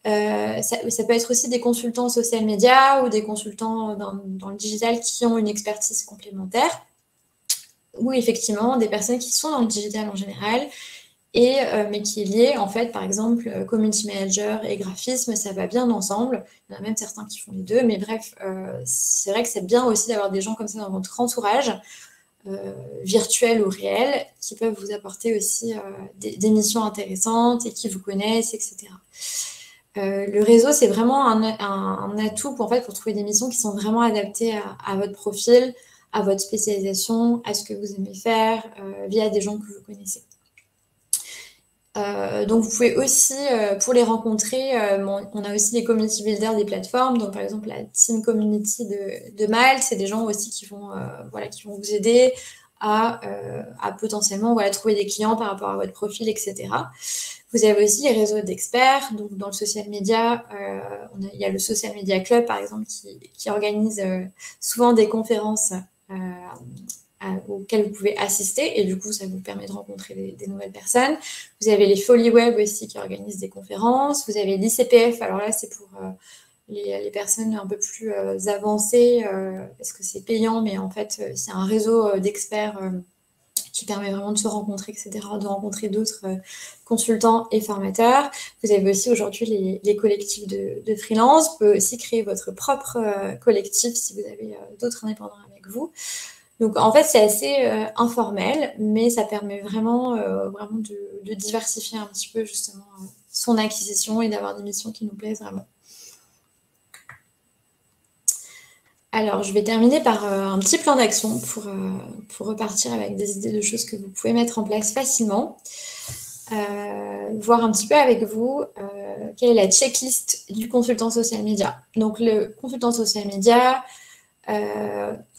Ça peut être aussi des consultants social media ou des consultants dans le digital qui ont une expertise complémentaire. Ou effectivement des personnes qui sont dans le digital en général, mais qui est lié en fait, par exemple, community manager et graphisme, ça va bien ensemble. Il y en a même certains qui font les deux, mais bref, c'est vrai que c'est bien aussi d'avoir des gens comme ça dans votre entourage virtuelles ou réelles qui peuvent vous apporter aussi des missions intéressantes et qui vous connaissent, etc. Le réseau, c'est vraiment un atout pour trouver des missions qui sont vraiment adaptées à votre profil, à votre spécialisation, à ce que vous aimez faire, via des gens que vous connaissez. Donc vous pouvez aussi, pour les rencontrer, on a aussi des community builders des plateformes. Donc par exemple la Team Community de Malte, c'est des gens aussi qui vont vous aider à potentiellement trouver des clients par rapport à votre profil, etc. Vous avez aussi les réseaux d'experts. Donc dans le social media, il y a le Social Media Club par exemple qui organise souvent des conférences auxquelles vous pouvez assister, et du coup ça vous permet de rencontrer des nouvelles personnes. Vous avez les Folies Web aussi qui organisent des conférences. Vous avez l'ICPF, alors là c'est pour les personnes un peu plus avancées, parce que c'est payant, mais en fait c'est un réseau d'experts qui permet vraiment de se rencontrer, etc., de rencontrer d'autres consultants et formateurs. Vous avez aussi aujourd'hui les collectifs de freelance. Vous pouvez aussi créer votre propre collectif si vous avez d'autres indépendants avec vous. Donc, en fait, c'est assez informel, mais ça permet vraiment de diversifier un petit peu, justement, son acquisition et d'avoir des missions qui nous plaisent vraiment. Alors, je vais terminer par un petit plan d'action pour repartir avec des idées de choses que vous pouvez mettre en place facilement. Voir un petit peu avec vous quelle est la checklist du consultant social media. Donc, le consultant social media...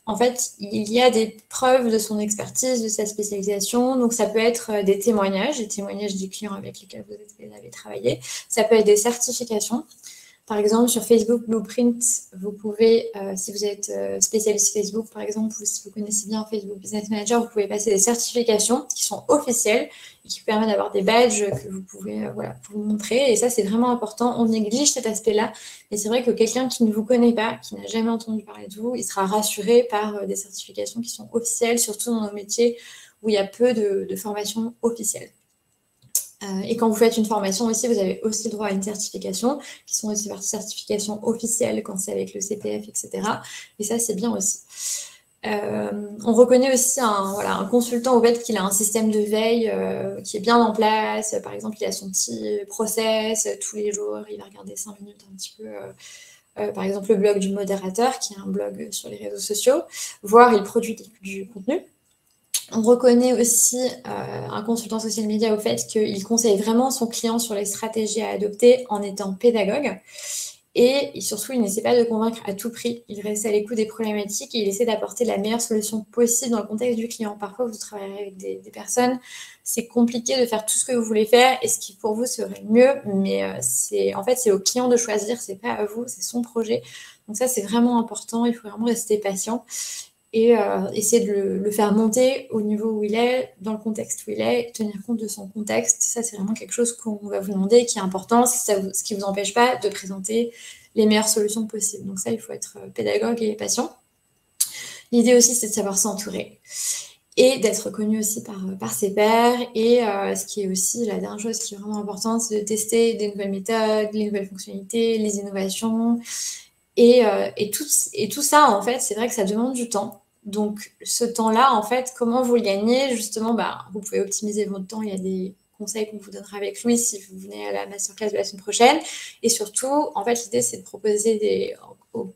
en fait, il y a des preuves de son expertise, de sa spécialisation. Donc, ça peut être des témoignages des clients avec lesquels vous avez travaillé. Ça peut être des certifications. Par exemple, sur Facebook Blueprint, vous pouvez, si vous êtes spécialiste Facebook, par exemple, ou si vous connaissez bien Facebook Business Manager, vous pouvez passer des certifications qui sont officielles et qui vous permettent d'avoir des badges que vous pouvez vous montrer. Et ça, c'est vraiment important. On néglige cet aspect-là. Et c'est vrai que quelqu'un qui ne vous connaît pas, qui n'a jamais entendu parler de vous, il sera rassuré par des certifications qui sont officielles, surtout dans nos métiers où il y a peu de formations officielles. Et quand vous faites une formation aussi, vous avez aussi droit à une certification, qui sont aussi des certifications officielles quand c'est avec le CPF, etc. Et ça, c'est bien aussi. On reconnaît aussi un consultant au fait qu'il a un système de veille qui est bien en place. Par exemple, il a son petit process tous les jours, il va regarder 5 minutes un petit peu. Par exemple, le blog du modérateur, qui est un blog sur les réseaux sociaux, voire il produit du contenu. On reconnaît aussi un consultant social media au fait qu'il conseille vraiment son client sur les stratégies à adopter en étant pédagogue. Et surtout, il n'essaie pas de convaincre à tout prix. Il reste à l'écoute des problématiques et il essaie d'apporter la meilleure solution possible dans le contexte du client. Parfois, vous travaillerez avec des personnes, c'est compliqué de faire tout ce que vous voulez faire et ce qui pour vous serait mieux, mais c'est au client de choisir, c'est pas à vous, c'est son projet. Donc ça, c'est vraiment important, il faut vraiment rester patient et essayer de le faire monter au niveau où il est, dans le contexte où il est, tenir compte de son contexte. Ça, c'est vraiment quelque chose qu'on va vous demander, qui est important, ce qui ne vous empêche pas de présenter les meilleures solutions possibles. Donc ça, il faut être pédagogue et patient. L'idée aussi, c'est de savoir s'entourer et d'être reconnu aussi par ses pairs. Et ce qui est aussi la dernière chose qui est vraiment importante, c'est de tester des nouvelles méthodes, les nouvelles fonctionnalités, les innovations. Et tout ça, en fait, c'est vrai que ça demande du temps. Donc, ce temps-là, en fait, comment vous le gagnez? Justement, vous pouvez optimiser votre temps. Il y a des conseils qu'on vous donnera avec Louis si vous venez à la masterclass de la semaine prochaine. Et surtout, en fait, l'idée, c'est de proposer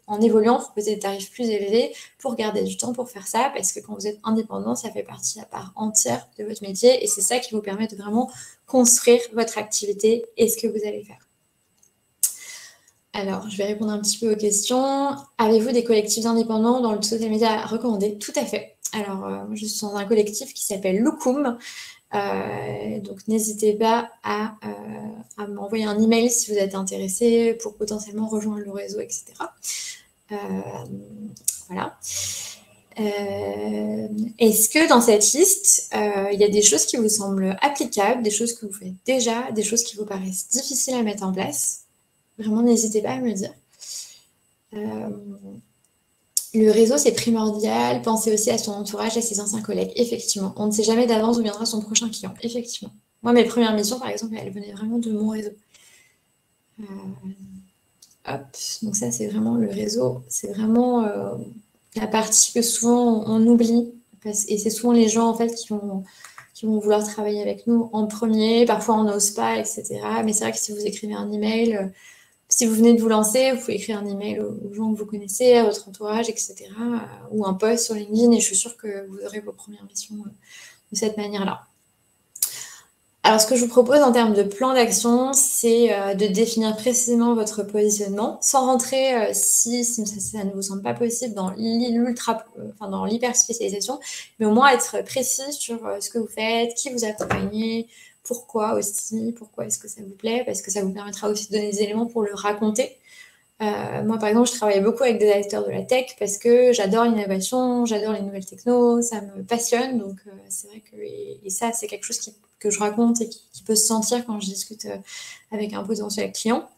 en évoluant, proposer des tarifs plus élevés pour garder du temps pour faire ça. Parce que quand vous êtes indépendant, ça fait partie à part entière de votre métier. Et c'est ça qui vous permet de vraiment construire votre activité et ce que vous allez faire. Alors, je vais répondre un petit peu aux questions. Avez-vous des collectifs indépendants dans le social media recommandé? Tout à fait. Alors, moi, je suis dans un collectif qui s'appelle Loukoum. Donc, n'hésitez pas à m'envoyer un email si vous êtes intéressé pour potentiellement rejoindre le réseau, etc. Voilà. Est-ce que dans cette liste, il y a des choses qui vous semblent applicables, des choses que vous faites déjà, des choses qui vous paraissent difficiles à mettre en place? Vraiment, n'hésitez pas à me dire. Le réseau, c'est primordial. Pensez aussi à son entourage, à ses anciens collègues. Effectivement, on ne sait jamais d'avance où viendra son prochain client. Effectivement. Moi, mes premières missions, par exemple, elles venaient vraiment de mon réseau. Hop. Donc ça, c'est vraiment le réseau. C'est vraiment la partie que souvent on oublie Et c'est souvent les gens, en fait, qui vont vouloir travailler avec nous en premier. Parfois, on n'ose pas, etc. Mais c'est vrai que si vous écrivez un email, si vous venez de vous lancer, vous pouvez écrire un email aux gens que vous connaissez, à votre entourage, etc. Ou un post sur LinkedIn, et je suis sûre que vous aurez vos premières missions de cette manière-là. Alors, ce que je vous propose en termes de plan d'action, c'est de définir précisément votre positionnement, sans rentrer, si ça ne vous semble pas possible, dans l'hyper spécialisation, mais au moins être précis sur ce que vous faites, qui vous accompagnez, pourquoi aussi, pourquoi est-ce que ça vous plaît, parce que ça vous permettra aussi de donner des éléments pour le raconter. Moi, par exemple, je travaille beaucoup avec des acteurs de la tech parce que j'adore l'innovation, j'adore les nouvelles technos, ça me passionne. Donc, c'est vrai que et ça, c'est quelque chose que je raconte et qui peut se sentir quand je discute avec un potentiel client.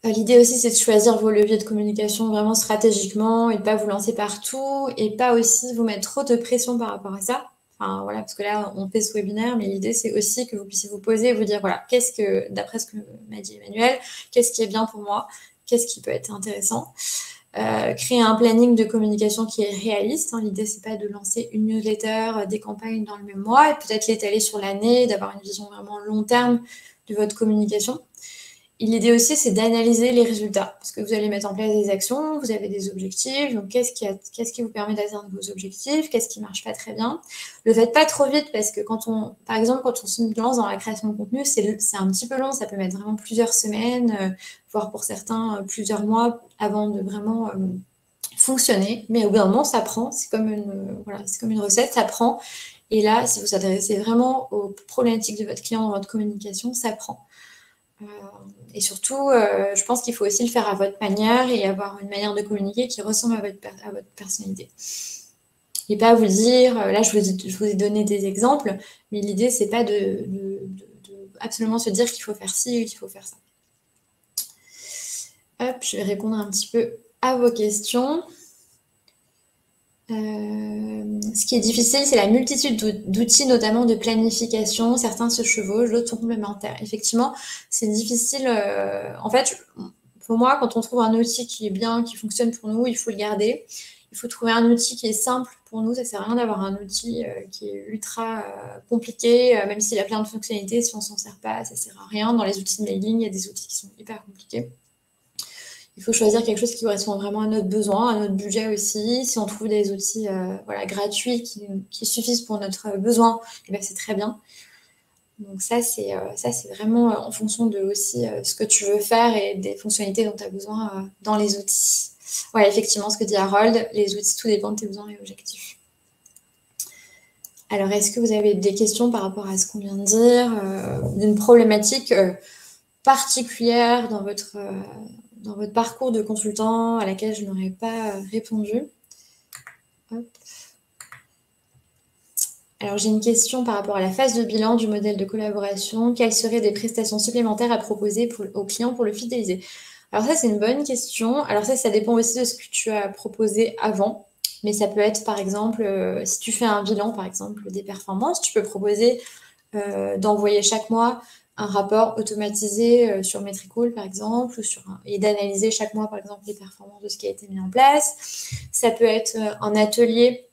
L'idée aussi, c'est de choisir vos leviers de communication vraiment stratégiquement et de ne pas vous lancer partout et pas aussi vous mettre trop de pression par rapport à ça. Enfin, voilà, parce que là, on fait ce webinaire, mais l'idée, c'est aussi que vous puissiez vous poser et vous dire, voilà, d'après ce que m'a dit Emmanuel, qu'est-ce qui est bien pour moi? Qu'est-ce qui peut être intéressant? Créer un planning de communication qui est réaliste. Hein. L'idée, c'est pas de lancer une newsletter, des campagnes dans le même mois et peut-être l'étaler sur l'année, d'avoir une vision vraiment long terme de votre communication. Et l'idée aussi, c'est d'analyser les résultats, parce que vous allez mettre en place des actions, vous avez des objectifs, donc qu'est-ce qui vous permet d'atteindre vos objectifs, qu'est-ce qui marche pas très bien. Le faites pas trop vite, parce que par exemple, quand on se lance dans la création de contenu, c'est un petit peu long, ça peut mettre vraiment plusieurs semaines, voire pour certains plusieurs mois avant de vraiment fonctionner. Mais au bout d'un moment, ça prend, c'est comme une recette, ça prend. Et là, si vous vous adressez vraiment aux problématiques de votre client dans votre communication, ça prend. Et surtout, je pense qu'il faut aussi le faire à votre manière et avoir une manière de communiquer qui ressemble à votre personnalité. Et pas vous dire, là je vous ai donné des exemples, mais l'idée c'est pas de absolument se dire qu'il faut faire ci ou qu'il faut faire ça. Hop, je vais répondre un petit peu à vos questions. Ce qui est difficile, c'est la multitude d'outils, notamment de planification. Certains se chevauchent, d'autres sont complémentaires. Effectivement, c'est difficile. En fait, pour moi, quand on trouve un outil qui est bien, qui fonctionne pour nous, il faut le garder. Il faut trouver un outil qui est simple pour nous. Ça ne sert à rien d'avoir un outil qui est ultra compliqué, même s'il a plein de fonctionnalités. Si on ne s'en sert pas, ça ne sert à rien. Dans les outils de mailing, il y a des outils qui sont hyper compliqués. Il faut choisir quelque chose qui correspond vraiment à notre besoin, à notre budget aussi. Si on trouve des outils gratuits qui suffisent pour notre besoin, eh ben, c'est très bien. Donc ça, c'est vraiment en fonction de aussi ce que tu veux faire et des fonctionnalités dont tu as besoin dans les outils. Ouais, effectivement, ce que dit Harold, les outils, tout dépend de tes besoins et objectifs. Alors, est-ce que vous avez des questions par rapport à ce qu'on vient de dire, d'une problématique particulière dans votre parcours de consultant à laquelle je n'aurais pas répondu? Hop. Alors, j'ai une question par rapport à la phase de bilan du modèle de collaboration. Quelles seraient des prestations supplémentaires à proposer aux clients pour le fidéliser? Alors ça, c'est une bonne question. Alors ça dépend aussi de ce que tu as proposé avant. Mais ça peut être, par exemple, si tu fais un bilan, par exemple, des performances, tu peux proposer d'envoyer chaque mois un rapport automatisé sur Metricool, par exemple, et d'analyser chaque mois, par exemple, les performances de ce qui a été mis en place. Ça peut être un atelier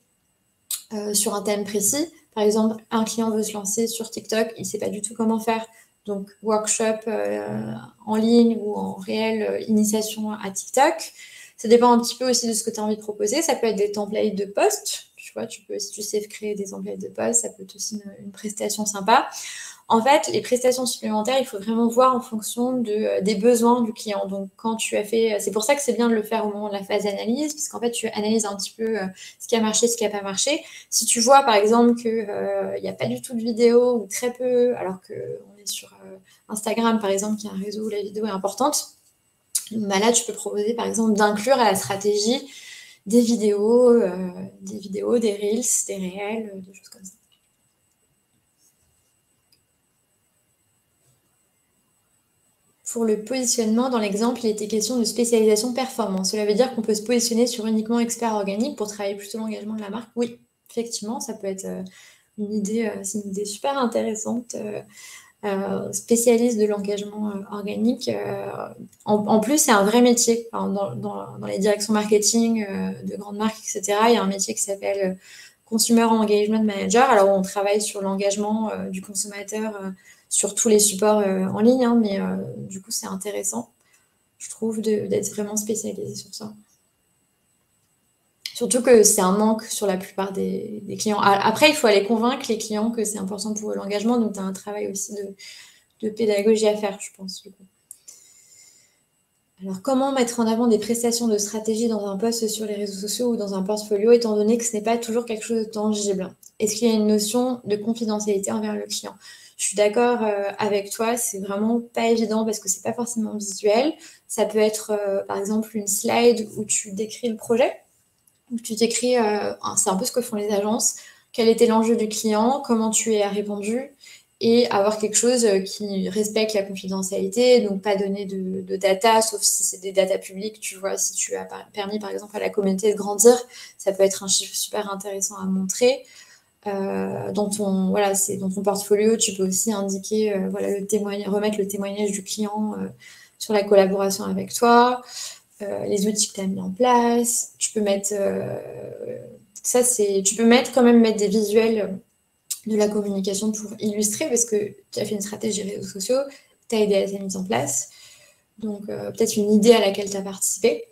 sur un thème précis. Par exemple, un client veut se lancer sur TikTok, il ne sait pas du tout comment faire. Donc, workshop en ligne ou en réelle initiation à TikTok. Ça dépend un petit peu aussi de ce que tu as envie de proposer. Ça peut être des templates de posts. Tu vois, si tu sais créer des templates de posts, ça peut être aussi une prestation sympa. En fait, les prestations supplémentaires, il faut vraiment voir en fonction des besoins du client. Donc, quand tu as fait... C'est pour ça que c'est bien de le faire au moment de la phase d'analyse, puisqu'en fait, tu analyses un petit peu ce qui a marché, ce qui n'a pas marché. Si tu vois, par exemple, qu'il n'y a pas du tout de vidéo ou très peu, alors qu'on est sur Instagram, par exemple, qui est un réseau où la vidéo est importante, bah là, tu peux proposer, par exemple, d'inclure à la stratégie des vidéos, des reels, des réels, des choses comme ça. Pour le positionnement, dans l'exemple, il était question de spécialisation performance. Cela veut dire qu'on peut se positionner sur uniquement expert organique pour travailler plutôt l'engagement de la marque. Oui, effectivement, ça peut être une idée, c'est une idée super intéressante. Spécialiste de l'engagement organique. En plus, c'est un vrai métier. Dans les directions marketing de grandes marques, etc., il y a un métier qui s'appelle Consumer Engagement Manager. Alors, on travaille sur l'engagement du consommateur sur tous les supports en ligne, hein, mais du coup, c'est intéressant, je trouve, d'être vraiment spécialisé sur ça. Surtout que c'est un manque sur la plupart des clients. Après, il faut aller convaincre les clients que c'est important pour eux l'engagement, donc tu as un travail aussi de pédagogie à faire, je pense. Du coup. Alors, comment mettre en avant des prestations de stratégie dans un post sur les réseaux sociaux ou dans un portfolio, étant donné que ce n'est pas toujours quelque chose de tangible? Est-ce qu'il y a une notion de confidentialité envers le client? Je suis d'accord avec toi, c'est vraiment pas évident parce que c'est pas forcément visuel. Ça peut être, par exemple, une slide où tu décris le projet, où tu décris, c'est un peu ce que font les agences, quel était l'enjeu du client, comment tu y as répondu, et avoir quelque chose qui respecte la confidentialité, donc pas donner de data, sauf si c'est des data publiques, tu vois, si tu as permis par exemple à la communauté de grandir, ça peut être un chiffre super intéressant à montrer. Dans ton portfolio, tu peux aussi indiquer, remettre le témoignage du client sur la collaboration avec toi, les outils que tu as mis en place. Tu peux mettre quand même mettre des visuels de la communication pour illustrer, parce que tu as fait une stratégie réseaux sociaux, tu as aidé à sa mise en place, donc peut-être une idée à laquelle tu as participé.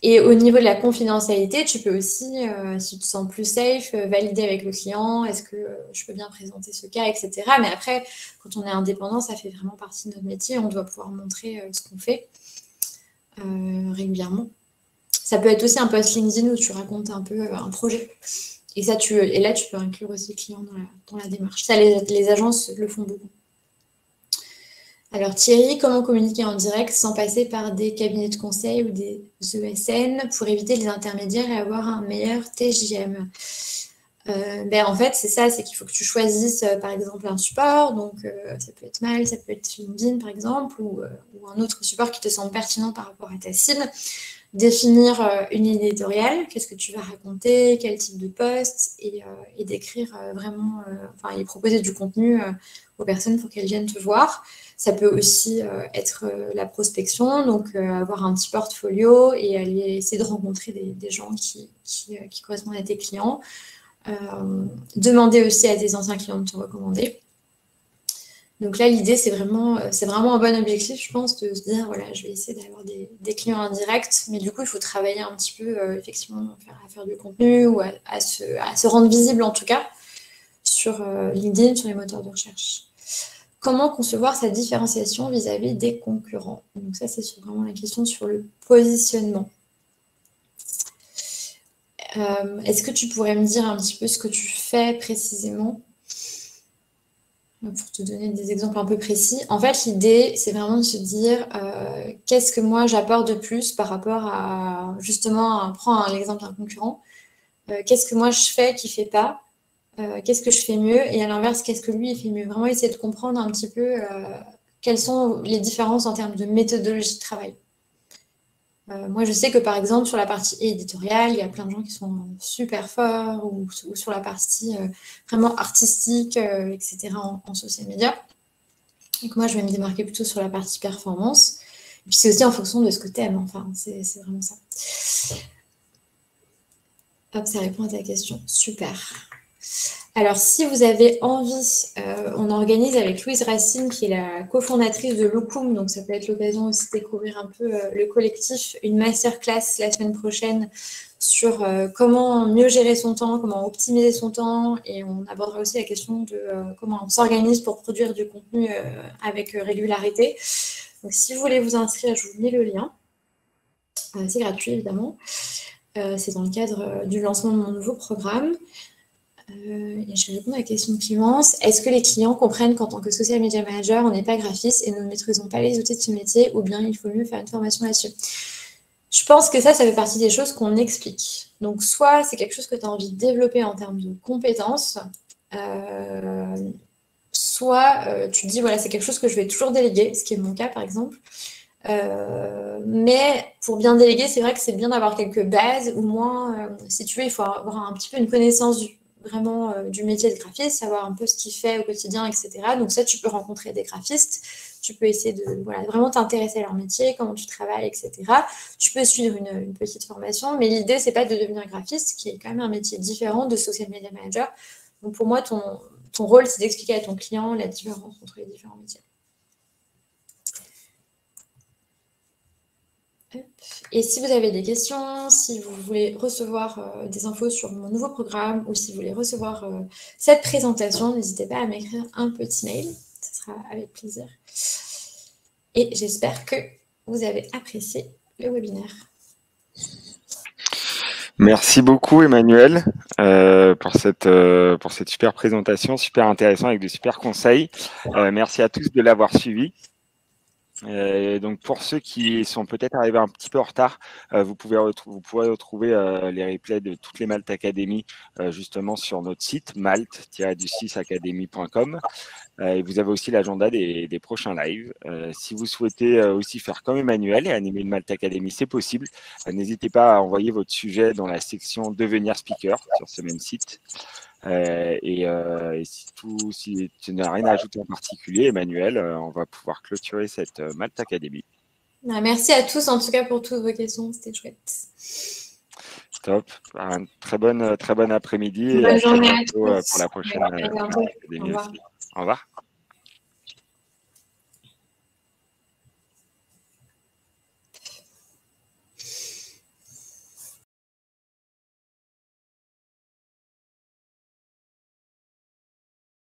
Et au niveau de la confidentialité, tu peux aussi, si tu te sens plus safe, valider avec le client, est-ce que je peux bien présenter ce cas, etc. Mais après, quand on est indépendant, ça fait vraiment partie de notre métier, on doit pouvoir montrer ce qu'on fait régulièrement. Ça peut être aussi un post LinkedIn où tu racontes un peu un projet. Et là, tu peux inclure aussi le client dans la démarche. Ça, les agences le font beaucoup. Alors Thierry, comment communiquer en direct sans passer par des cabinets de conseil ou des ESN pour éviter les intermédiaires et avoir un meilleur TJM? En fait, c'est ça, c'est qu'il faut que tu choisisses par exemple un support. Donc ça peut être Mail, ça peut être LinkedIn par exemple, ou un autre support qui te semble pertinent par rapport à ta cible. Définir une ligne éditoriale, qu'est-ce que tu vas raconter, quel type de poste, et d'écrire vraiment, et proposer du contenu aux personnes pour qu'elles viennent te voir. Ça peut aussi être la prospection, donc avoir un petit portfolio et aller essayer de rencontrer des gens qui correspondent à tes clients. Demander aussi à tes anciens clients de te recommander. Donc là, l'idée, c'est vraiment un bon objectif, je pense, de se dire, voilà, je vais essayer d'avoir des clients indirects, mais du coup, il faut travailler un petit peu, effectivement, à faire du contenu ou à se rendre visible, en tout cas, sur LinkedIn, sur les moteurs de recherche. Comment concevoir sa différenciation vis-à-vis des concurrents? Donc ça, c'est vraiment la question sur le positionnement. Est-ce que tu pourrais me dire un petit peu ce que tu fais précisément? Pour te donner des exemples un peu précis. En fait, l'idée, c'est vraiment de se dire qu'est-ce que moi j'apporte de plus par rapport à, justement, prends l'exemple d'un concurrent. Qu'est-ce que moi je fais qui ne fait pas? Qu'est-ce que je fais mieux? Et à l'inverse, qu'est-ce que lui il fait mieux? Vraiment essayer de comprendre un petit peu quelles sont les différences en termes de méthodologie de travail. Moi, je sais que par exemple, sur la partie éditoriale, il y a plein de gens qui sont super forts, ou sur la partie vraiment artistique, etc., en social media. Donc moi, je vais me démarquer plutôt sur la partie performance. Et puis c'est aussi en fonction de ce que tu aimes, enfin, c'est vraiment ça. Hop, ça répond à ta question. Super. Alors, si vous avez envie, on organise avec Louise Racine, qui est la cofondatrice de Lookum, donc ça peut être l'occasion aussi de découvrir un peu le collectif, une masterclass la semaine prochaine sur comment mieux gérer son temps, comment optimiser son temps, et on abordera aussi la question de comment on s'organise pour produire du contenu avec régularité. Donc, si vous voulez vous inscrire, je vous mets le lien. C'est gratuit, évidemment. C'est dans le cadre du lancement de mon nouveau programme. Et je vais répondre à la question de Clémence. Est-ce que les clients comprennent qu'en tant que social media manager, on n'est pas graphiste et nous ne maîtrisons pas les outils de ce métier, ou bien il faut mieux faire une formation là-dessus? Je pense que ça fait partie des choses qu'on explique. Donc, soit c'est quelque chose que tu as envie de développer en termes de compétences, soit tu te dis, voilà, c'est quelque chose que je vais toujours déléguer, ce qui est mon cas, par exemple. Mais pour bien déléguer, c'est vrai que c'est bien d'avoir quelques bases, ou moins, si tu veux, il faut avoir un petit peu une connaissance du métier de graphiste, savoir un peu ce qu'il fait au quotidien, etc. Donc ça, tu peux rencontrer des graphistes, Tu peux essayer de vraiment t'intéresser à leur métier, comment tu travailles, etc. Tu peux suivre une petite formation, mais l'idée, c'est pas de devenir graphiste, qui est quand même un métier différent de social media manager. Donc, pour moi, ton rôle, c'est d'expliquer à ton client la différence entre les différents métiers. Et si vous avez des questions, si vous voulez recevoir des infos sur mon nouveau programme ou si vous voulez recevoir cette présentation, n'hésitez pas à m'écrire un petit mail. Ce sera avec plaisir. Et j'espère que vous avez apprécié le webinaire. Merci beaucoup, Emmanuel, pour cette super présentation, super intéressant avec de super conseils. Merci à tous de l'avoir suivi. Donc pour ceux qui sont peut-être arrivés un petit peu en retard, vous pourrez retrouver les replays de toutes les Malte Academy justement sur notre site malte-academy.com. Et vous avez aussi l'agenda des prochains lives. Si vous souhaitez aussi faire comme Emmanuel et animer une Malte Academy, c'est possible. N'hésitez pas à envoyer votre sujet dans la section Devenir speaker sur ce même site. Et si tu n'as rien à ajouter en particulier, Emmanuel, on va pouvoir clôturer cette Malte Academy. Merci à tous, en tout cas, pour toutes vos questions. C'était chouette. Top. Un très bon après-midi. Bonne journée à tous. Pour la prochaine Academy. Au revoir.